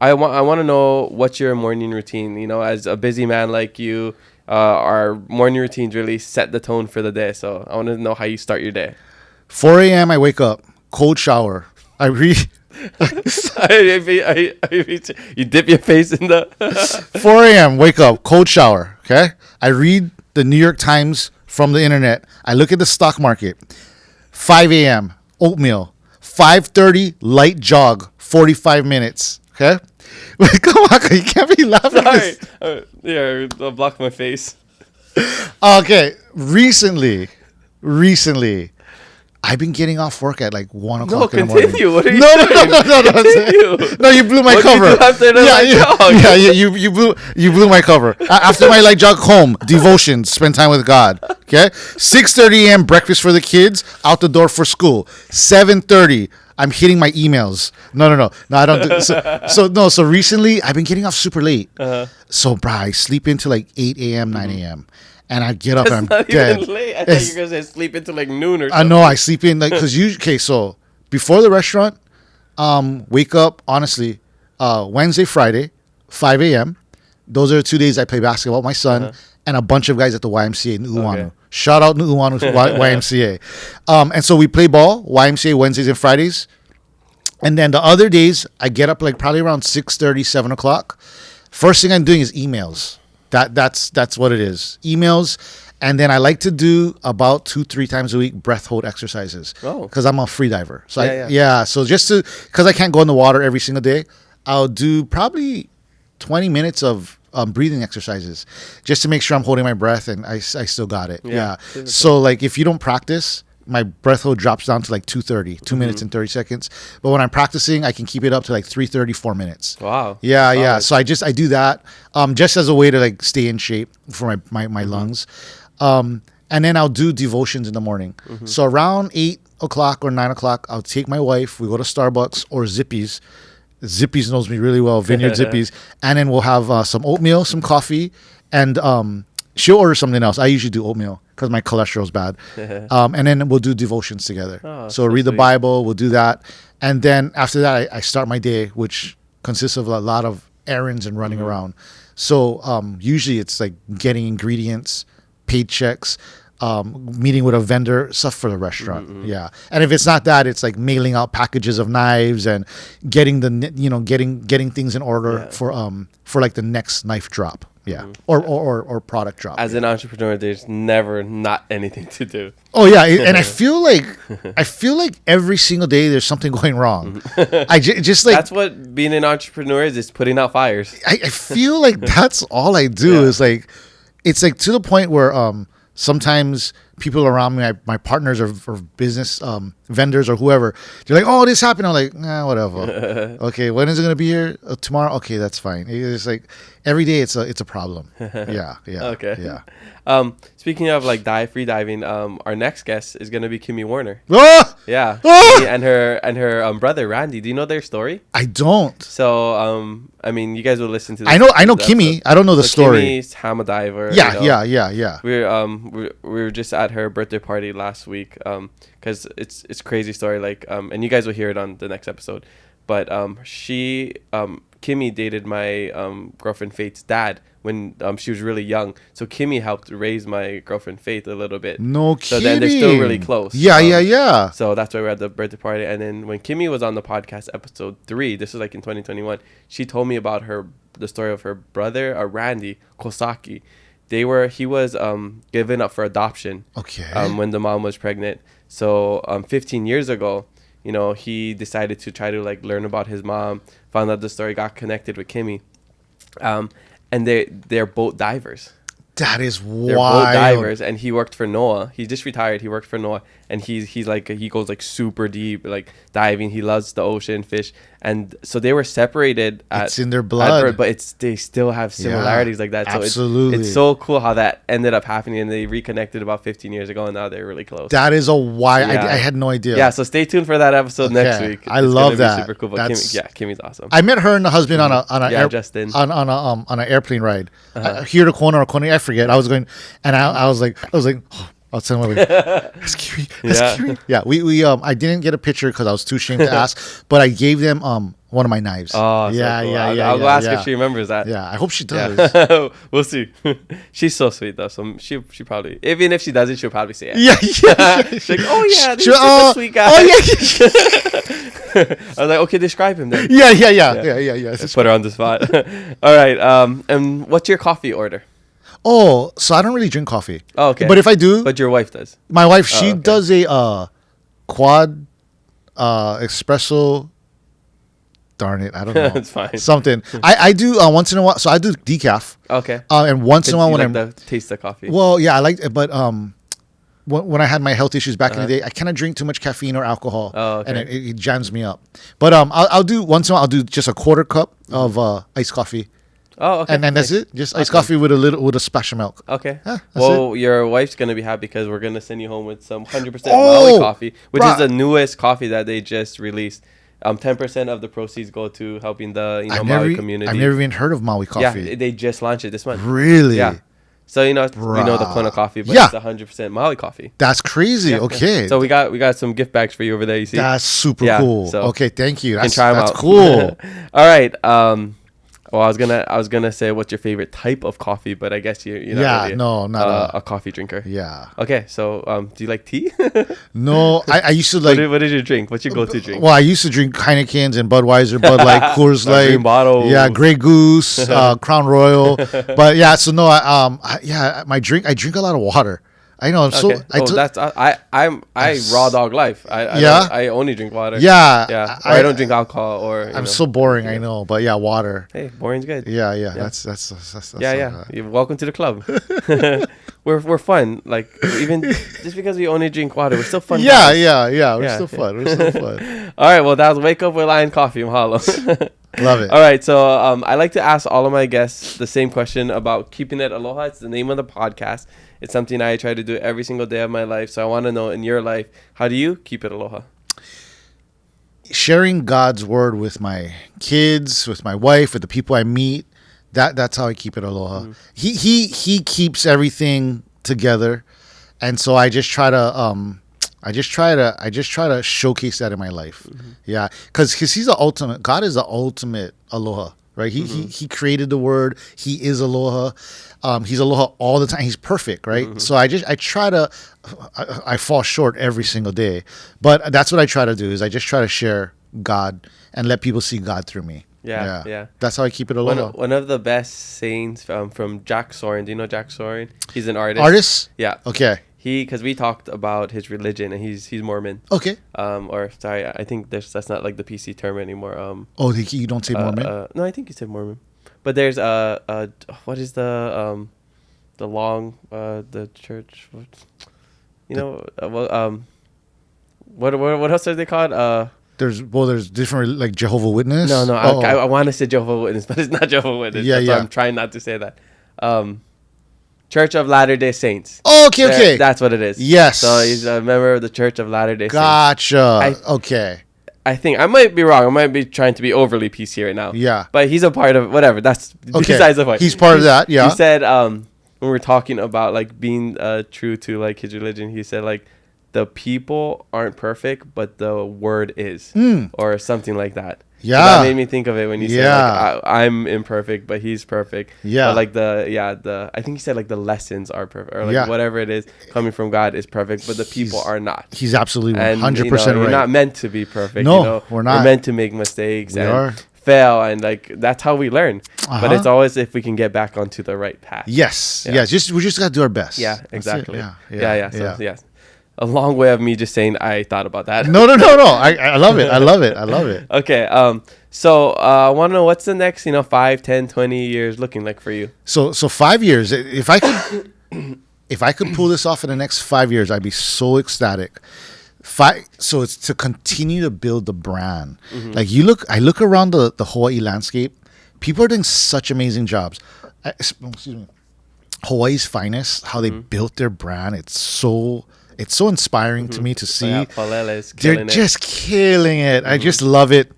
I want to know what's your morning routine. You know, as a busy man like you. Our morning routines really set the tone for the day. So I want to know how you start your day. 4 a.m. I wake up, cold shower. I read. You dip your face in the 4 a.m. wake up, cold shower. Okay, I read the New York Times from the internet. I look at the stock market. 5 a.m. oatmeal. 5:30 light jog, 45 minutes. Okay. Come on, you can't be laughing. Sorry. Yeah, I'll block my face. Okay, recently, I've been getting off work at like 1 o'clock in the morning. Continue. What are you No. Continue. No, you blew my What cover. did you do after the light jog? You blew my cover. After my light jog home, devotion, spend time with God. Okay, 6:30 a.m. breakfast for the kids, out the door for school. 7:30. I'm hitting my emails. No, I don't do so recently I've been getting off super late. So bro, I sleep into like 8 a.m., 9 a.m. and I get up and I'm Not dead. even late. I thought you were gonna say sleep into like noon or something. I know I sleep in like so before the restaurant, wake up honestly, Wednesday, Friday, 5 a.m. Those are the 2 days I play basketball with my son and a bunch of guys at the YMCA in Nu'uanu. Okay. Shout out Nu'uanu YMCA. And so we play ball, YMCA Wednesdays and Fridays. And then the other days, I get up like probably around 6:30, 7 o'clock. First thing I'm doing is emails. That's what it is. Emails. And then I like to do about 2-3 times a week breath hold exercises. Oh. Because I'm a free diver. So Yeah. So just because I can't go in the water every single day, I'll do probably 20 minutes of breathing exercises just to make sure I'm holding my breath and I still got it. Yeah. So like if you don't practice, my breath hold drops down to like 2 minutes and 30 seconds. But when I'm practicing, I can keep it up to like 3:30, 4 minutes. Wow. Yeah. So I do that just as a way to like stay in shape for my lungs. And then I'll do devotions in the morning. So around 8 o'clock or 9 o'clock, I'll take my wife. We go to Starbucks or Zippy's. Zippy's knows me really well, Vineyard Zippy's. And then we'll have some oatmeal, some coffee, and she'll order something else. I usually do oatmeal because my cholesterol's bad. And then we'll do devotions together. So read the Bible, we'll do that. And then after that, I start my day, which consists of a lot of errands and running around. So usually it's like getting ingredients, paychecks, meeting with a vendor, stuff for the restaurant. Yeah. And if it's not that, it's like mailing out packages of knives and getting getting things in order for like the next knife drop. Yeah. Or product drop. As an entrepreneur, there's never not anything to do. Oh yeah, and I feel like every single day there's something going wrong. I just like That's what being an entrepreneur is putting out fires. I feel like that's all I do is like it's like to the point where sometimes people around me, my partners or business vendors or whoever, they're like, "Oh, this happened." I'm like, "Nah, whatever." Okay, when is it gonna be here? Tomorrow. Okay, that's fine. It's like every day it's a problem. Yeah. Okay. Yeah. Speaking of like free diving, our next guest is gonna be Kimmy Warner. Ah! Yeah, Ah! and her brother Randy. Do you know their story? I don't. So I mean, you guys will listen to. This, I know this Kimmy. episode. I don't know the So story. Kimmy's hammer diver. Yeah, you know. yeah. We were just at her birthday party last week. Because it's a crazy story. Like and you guys will hear it on the next episode. But Kimmy dated my girlfriend Faith's dad when she was really young. So Kimmy helped raise my girlfriend Faith a little bit. No kidding. So then they're still really close. Yeah. So that's why we're at the birthday party. And then when Kimmy was on the podcast, episode 3, this was like in 2021, she told me about the story of her brother, Randy Kosaki. He was given up for adoption. Okay. When the mom was pregnant. So 15 years ago, he decided to try to like learn about his mom, found out the story, got connected with Kimmy. And they're both divers. That is wild. They're both divers, and he worked for NOAA. He just retired. He worked for NOAA, and he's like he goes like super deep, like diving. He loves the ocean, fish, and so they were separated. It's in their blood, but they still have similarities like that. So absolutely, it's so cool how that ended up happening, and they reconnected about 15 years ago, and now they're really close. That is a wild. Yeah. I had no idea. Yeah, so stay tuned for that episode next week. I love that. Super cool. But Kimmy's awesome. I met her and the husband on Justin on an airplane ride. Here to Kona or Kona, I forget. I was going, and I was like, oh, I'll tell him. That's Kimmy. That's Kimmy. Yeah, we I didn't get a picture because I was too ashamed to ask, but I gave them one of my knives. Oh, yeah, so cool. yeah. I'll go ask if she remembers that. Yeah, I hope she does. Yeah. We'll see. She's so sweet though, so she probably, even if she doesn't, she'll probably say it. Yeah. She's like, oh yeah, this is a sweet guy. Oh yeah. I was like, okay, describe him then. Yeah. Put her on the spot. All right. And what's your coffee order? Oh, so I don't really drink coffee. Oh, okay. But if I do, but your wife does. My wife, she does a quad espresso. Darn it, I don't know. It's fine. Something. I do once in a while. So I do decaf. Okay. And once in a while when I'm the taste of coffee. Well, yeah, I like it, but when I had my health issues back in the day, I kind of drink too much caffeine or alcohol, and it jams me up. But I'll do once in a while. I'll do just a quarter cup of iced coffee. Oh, okay. And then that's it. Just iced coffee with a splash of milk. Okay. Yeah, well, your wife's gonna be happy because we're gonna send you home with some 100% Maui coffee, which is the newest coffee that they just released. 10% of the proceeds go to helping the Maui community. I've never even heard of Maui coffee. Yeah, they just launched it this month. Really? Yeah. So we know the Kona coffee, but it's 100% Maui coffee. That's crazy. Yeah, okay. Yeah. So we got some gift bags for you over there. You see? That's super cool. So okay, thank you. That's cool. All right. Well, I was gonna say what's your favorite type of coffee, but I guess you're not really not a coffee drinker. Yeah. Okay, so do you like tea? No, I used to like. What did you drink? What's your go-to drink? Well, I used to drink Heinekens and Budweiser, Bud Light, Coors Light, green bottle. Yeah, Grey Goose, Crown Royal. But yeah, so no, I drink a lot of water. I know. Okay. I raw dog life. I only drink water. Yeah. I don't drink alcohol or. I'm so boring. I know, but yeah, water. Hey, boring's good. Yeah. That's yeah. You're welcome to the club. We're fun. Like even just because we only drink water, we're still fun. Yeah. We're still fun. All right. Well, that was Wake Up with Lion Coffee. Mahalo. Love it. All right, so I like to ask all of my guests the same question about keeping it aloha. It's the name of the podcast. It's something I try to do every single day of my life. So I want to know, in your life, how do you keep it aloha? Sharing God's word with my kids, with my wife, with the people I meet. That's how I keep it aloha. He keeps everything together, and so I just try to I just try to showcase that in my life. Yeah, because he's the ultimate. God is the ultimate aloha, right? He created the word. He is aloha. He's aloha all the time. He's perfect, right? So I try to. I fall short every single day, but that's what I try to do. Is I just try to share God and let people see God through me. Yeah. That's how I keep it aloha. One of the best sayings from Jack Soren. Do you know Jack Soren? He's an artist. Artist? Yeah. Okay. Because we talked about his religion, and he's Mormon. Okay. I think that's not like the PC term anymore. You don't say Mormon? No, I think you said Mormon. But there's what is the church? You know, what else are they called? There's different like Jehovah Witness. No, I want to say Jehovah Witness, but it's not Jehovah Witness. Yeah, That's why I'm trying not to say that. Church of Latter-day Saints. Oh, okay. That's what it is. Yes. So he's a member of the Church of Latter-day Saints. Gotcha. Okay. I think I might be wrong. I might be trying to be overly PC right now. Yeah. But he's a part of whatever. That's besides the point. He's part of that. Yeah. He said when we were talking about like being true to like his religion, he said like the people aren't perfect, but the word is, or something like that. Yeah. So that made me think of it when you said like, I'm imperfect, but he's perfect. Yeah. But like I think he said like the lessons are perfect, or like whatever it is coming from God is perfect, but the people are not. He's absolutely 100% right. You're not meant to be perfect. No, we're not. We're meant to make mistakes are. fail, and like that's how we learn. But it's always if we can get back onto the right path. Yes. Yeah. Yes. We just got to do our best. Yeah, That's exactly. it. Yeah. So yes. A long way of me just saying I thought about that. No. I love it. I love it. Okay. So I want to know what's the next, 5, 10, 20 years looking like for you? So 5 years. If I could pull this off in the next 5 years, I'd be so ecstatic. So it's to continue to build the brand. Like I look around the Hawaii landscape. People are doing such amazing jobs. Excuse me. Hawaii's finest, how they built their brand. It's so inspiring to me to see. They're just killing it. I just love it.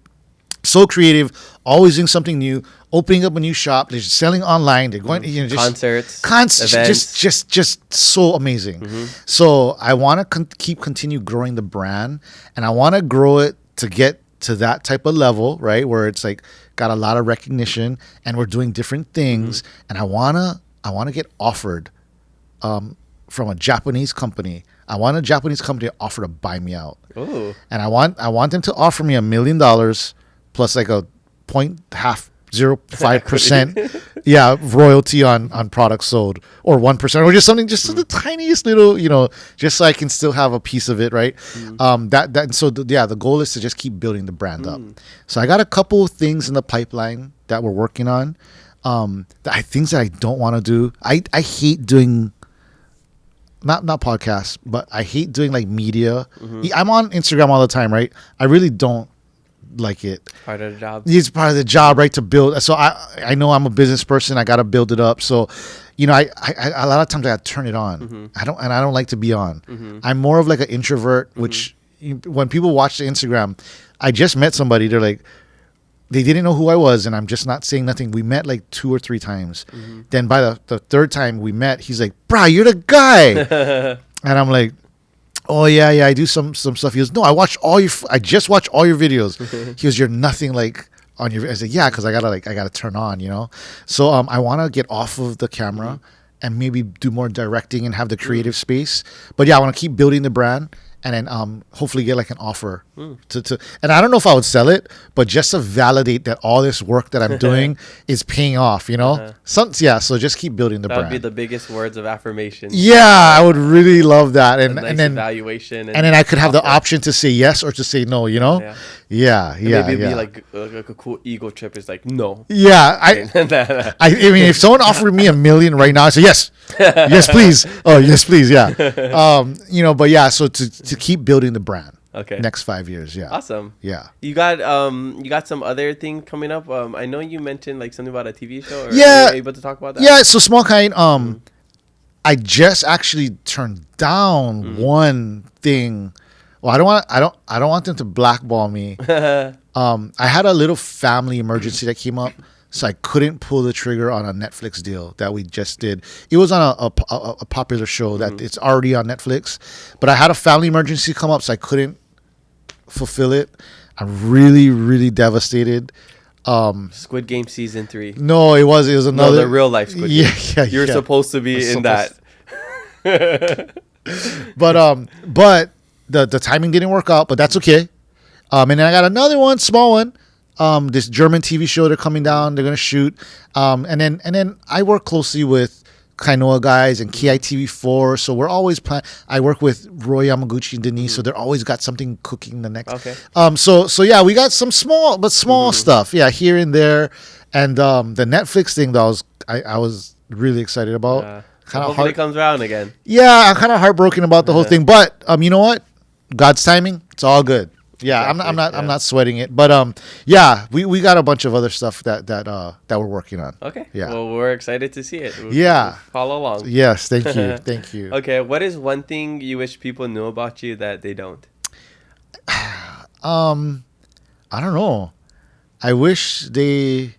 So creative, always doing something new, opening up a new shop. They're selling online. They're going, concerts, events. Just so amazing. So I want to continue growing the brand, and I want to grow it to get to that type of level, right, where it's like got a lot of recognition, and we're doing different things. And I wanna get offered from a Japanese company. I want a Japanese company to offer to buy me out. Ooh. And I want them to offer me $1 million plus like a 0.05% royalty on products sold, or 1%, or just something, just the tiniest little, just so I can still have a piece of it, right? The goal is to just keep building the brand up. So I got a couple of things in the pipeline that we're working on. Things that I don't want to do. I hate doing not podcasts, but I hate doing like media. I'm on Instagram all the time, right? I really don't like it. Part of the job. It's part of the job, right? To build. So I know I'm a business person. I got to build it up. So, I a lot of times I got to turn it on. I don't like to be on. I'm more of like an introvert, which when people watch the Instagram, I just met somebody. They're like, they didn't know who I was, and I'm just not saying nothing. We met like 2 or 3 times. Then by the third time we met, he's like, "Brah, you're the guy." And I'm like, "Oh yeah, I do some stuff." He goes, "No, I just watch all your videos." He goes, "You're nothing like on your." I said, "Yeah, because I gotta turn on, So I want to get off of the camera and maybe do more directing and have the creative space. But yeah, I want to keep building the brand. And then hopefully get like an offer to and I don't know if I would sell it, but just to validate that all this work that I'm doing is paying off, So just keep building the brand. That would be the biggest words of affirmation. Yeah, I would really love that. And then evaluation. And then I could have the option to say yes or to say no, Yeah. Maybe it'd be like a cool ego trip. Is like no. Yeah, I mean, if someone offered me $1 million right now, I say yes, yes please. Oh yes please, yeah. But yeah, so to keep building the brand. Okay. Next 5 years, yeah. Awesome. Yeah. You got some other thing coming up. I know you mentioned like something about a TV show. Yeah. Are you able to talk about that? Yeah. So Small Kind. I just actually turned down one thing. Well, I don't want them to blackball me. I had a little family emergency that came up, so I couldn't pull the trigger on a Netflix deal that we just did. It was on a popular show that it's already on Netflix, but I had a family emergency come up, so I couldn't fulfill it. I'm really, really devastated. Squid Game season 3. No, it was another. No, the real life Squid Game. Yeah. You're supposed to be in that. But the timing didn't work out, but that's okay. And then I got another one, small one. This German TV show, they're coming down, they're gonna shoot. And then I work closely with Kainoa guys and KITV4, so we're always I work with Roy Yamaguchi and Denise, so they're always got something cooking the next. Okay. So yeah, we got some small stuff, here and there, and the Netflix thing that I was really excited about. Hopefully it comes around again. Yeah, I'm kind of heartbroken about the whole thing, but you know what? God's timing, it's all good. Yeah, Exactly, I'm not sweating it, but yeah, we got a bunch of other stuff that we're working on. Okay. Yeah. Well, we're excited to see it. Yeah. We'll follow along. Yes, thank you, thank you. Okay. What is one thing you wish people knew about you that they don't? I don't know. I wish they.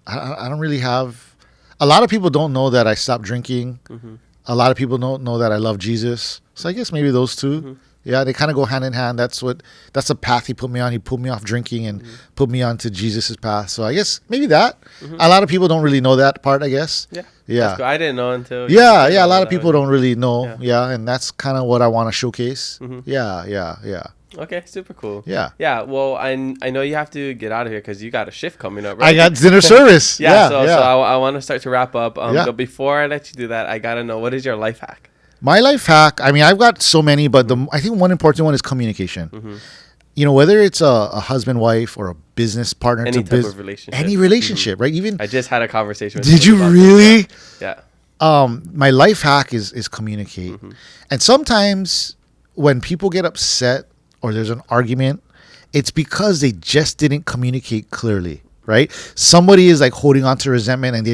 I don't really have. A lot of people don't know that I stopped drinking. Mm-hmm. A lot of people don't know that I love Jesus. So I guess maybe those two. Mm-hmm. Yeah, they kind of go hand in hand. That's the path he put me on. He put me off drinking and put me onto Jesus's path. So I guess maybe that. A lot of people don't really know that part, I guess. Yeah. Yeah. That's cool. I didn't know until. Yeah. A lot of people don't really know. Yeah. Yeah. And that's kind of what I want to showcase. Mm-hmm. Yeah. Okay. Super cool. Yeah. Yeah. Well, I know you have to get out of here because you got a shift coming up, right? I got dinner service. Yeah. So I want to start to wrap up. Yeah. But before I let you do that, I gotta know, what is your life hack? My life hack, I mean, I've got so many, but I think one important one is communication. Mm-hmm. You know, whether it's a husband, wife, or a business partner, Any type of relationship. any relationship, right? Even I just had a conversation with did you someone about really? this. Yeah. My life hack is communicate. And sometimes when people get upset or there's an argument, it's because they just didn't communicate clearly. Right, somebody is like holding on to resentment, and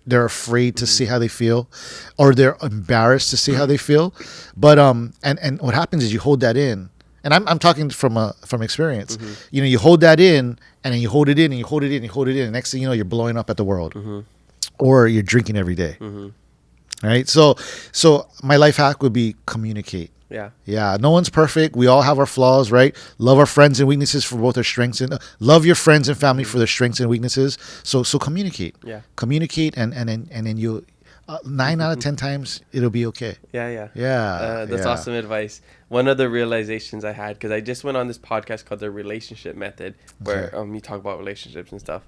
they're afraid to say how they feel, or they're embarrassed to say how they feel. But and what happens is you hold that in, and I'm talking from experience. You know, you hold that in, and then you hold it in, and you hold it in, and you hold it in. And next thing you know, you're blowing up at the world, or you're drinking every day. Right. So my life hack would be communicate. Yeah. No one's perfect. We all have our flaws, right? Love our friends and weaknesses for both their strengths, and love your friends and family for their strengths and weaknesses. So communicate. Yeah. Communicate, and then you 9 out of 10 times it'll be okay. Yeah. That's Yeah. awesome advice. One of the realizations I had, because I just went on this podcast called The Relationship Method, where you talk about relationships and stuff.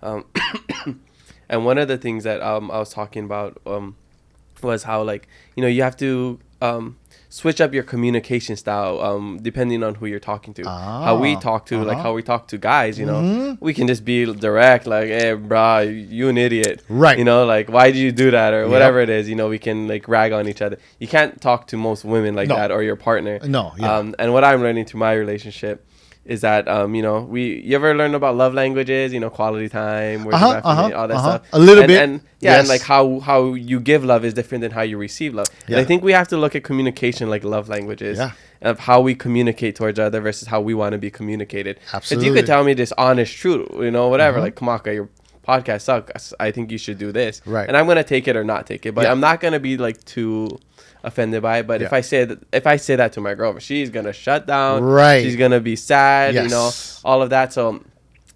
And one of the things that I was talking about was how, like, you know, you have to switch up your communication style depending on who you're talking to. How we talk to, like how we talk to guys, you know, we can just be direct, like, hey, brah, you an idiot. Right. You know, like, why did you do that, or whatever it is, you know, we can like rag on each other. You can't talk to most women like that, or your partner. No. Yeah. And what I'm learning through my relationship is that, you know, you ever learn about love languages, you know, quality time, words of affirmation, all that stuff. A little bit. And and like how you give love is different than how you receive love. And I think we have to look at communication like love languages, of how we communicate towards other versus how we want to be communicated. Absolutely. If you could tell me this honest truth, you know, whatever, like, Kamaka, your podcast sucks, I think you should do this. Right. And I'm going to take it or not take it. But I'm not going to be like too offended by it. But if I say that to my girlfriend, she's gonna shut down. Right. She's gonna be sad. Yes. You know, all of that. So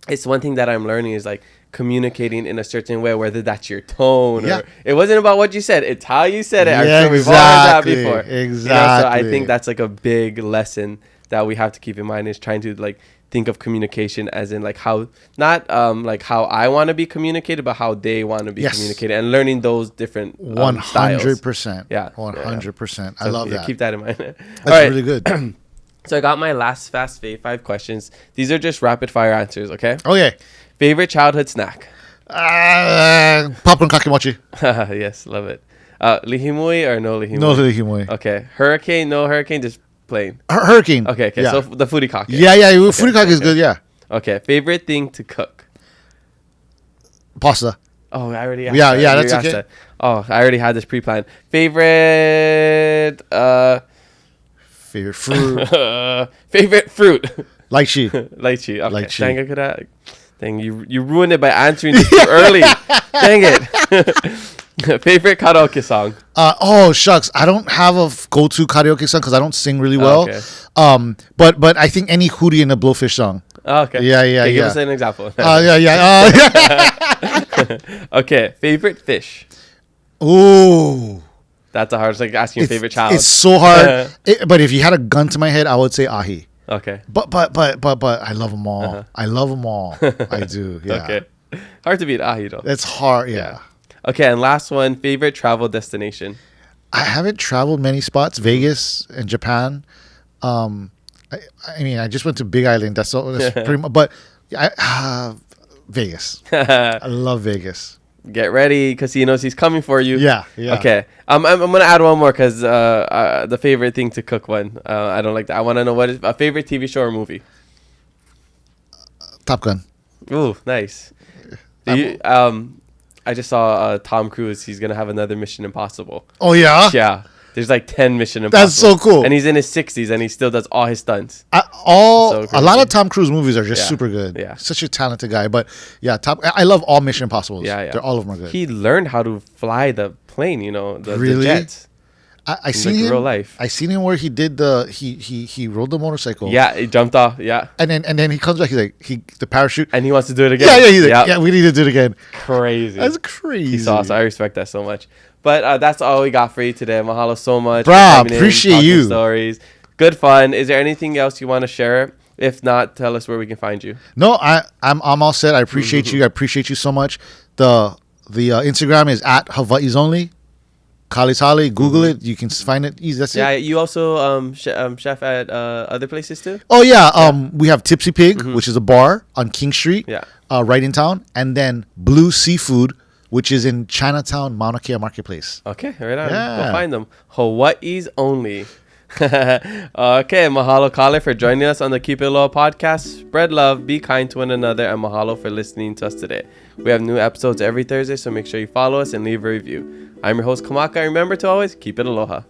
it's one thing that I'm learning is like communicating in a certain way, whether that's your tone or it wasn't about what you said, it's how you said it. Yeah, I'm sure we've all heard that before. Exactly. You know, so I think that's like a big lesson that we have to keep in mind, is trying to like think of communication as in like how, not like how I want to be communicated, but how they want to be communicated, and learning those different 100%. Yeah, 100%. I So, love that. Keep that in mind. That's All right. really good. So I got my last fast 5 questions. These are just rapid fire answers, okay? Okay. Favorite childhood snack? Popcorn kakimochi. Yes, love it. Lihimui or no lihimui? No lihimui. Okay. Hurricane, no hurricane, just plain. Hurricane. Okay. Yeah. So the furikake. Yeah. Furikake is good. Yeah. Okay. Favorite thing to cook? Pasta. Oh, I already asked Yeah, that. yeah, You that's asked okay. that. Oh, I already had this pre-planned. Favorite Favorite fruit. favorite fruit? Lychee. Lychee. Okay. Lychee. Dang, I could have. Dang, you ruined it by answering this too early. Dang it. Favorite karaoke song? Oh shucks, I don't have a go-to karaoke song because I don't sing really well. Okay. But I think any Hootie and the Blowfish song. Oh, okay. Yeah. Okay, give yeah. us an example. Okay. Favorite fish? Ooh. That's a hard. It's like asking your favorite child. It's so hard. But if you had a gun to my head, I would say ahi. Okay. But I love them all. I love them all. I do. Yeah. Okay. Hard to beat ahi though. It's hard. Yeah. Okay, and last one. Favorite travel destination? I haven't traveled many spots. Vegas and Japan. I mean, I just went to Big Island. That's all. That's pretty much. But Vegas. I love Vegas. get ready because he knows he's coming for you. Yeah. Okay. I'm gonna add one more because the favorite thing to cook one. I don't like that. I want to know what is a favorite TV show or movie. Top Gun. Ooh, nice. I just saw Tom Cruise. He's gonna have another Mission Impossible. Oh yeah. Yeah. There's like 10 Mission Impossible. That's so cool. And he's in his 60s and he still does all his stunts. A lot of Tom Cruise movies are just super good. Yeah. Such a talented guy. But yeah, I love all Mission Impossibles. Yeah. They're all of them are good. He learned how to fly the plane, the jets. I seen him real life. I seen him where he did he rode the motorcycle. Yeah, he jumped off. Yeah. And then he comes back, he's like the parachute. And he wants to do it again. Yeah, he's like, yeah, we need to do it again. Crazy. That's crazy. He's awesome. I respect that so much. But that's all we got for you today. Mahalo so much. Bro, appreciate you. Stories. Good fun. Is there anything else you want to share? If not, tell us where we can find you. No, I'm all set. I appreciate you. I appreciate you so much. The Instagram is at Hawaii's Only. Kaleʻs Hale. Google it. You can find it easy. That's it. Yeah, you also chef at other places too? Oh, yeah. We have Tipsy Pig, which is a bar on King Street, right in town. And then Blue Seafood, which is in Chinatown, Mauna Kea Marketplace. Okay, right on. Yeah. Go find them. Hawaii's Only. Okay, mahalo Kale for joining us on the Keep It Aloha podcast. Spread love, be kind to one another, and mahalo for listening to us today. We have new episodes every Thursday, so make sure you follow us and leave a review. I'm your host, Kamaka, and remember to always keep it aloha.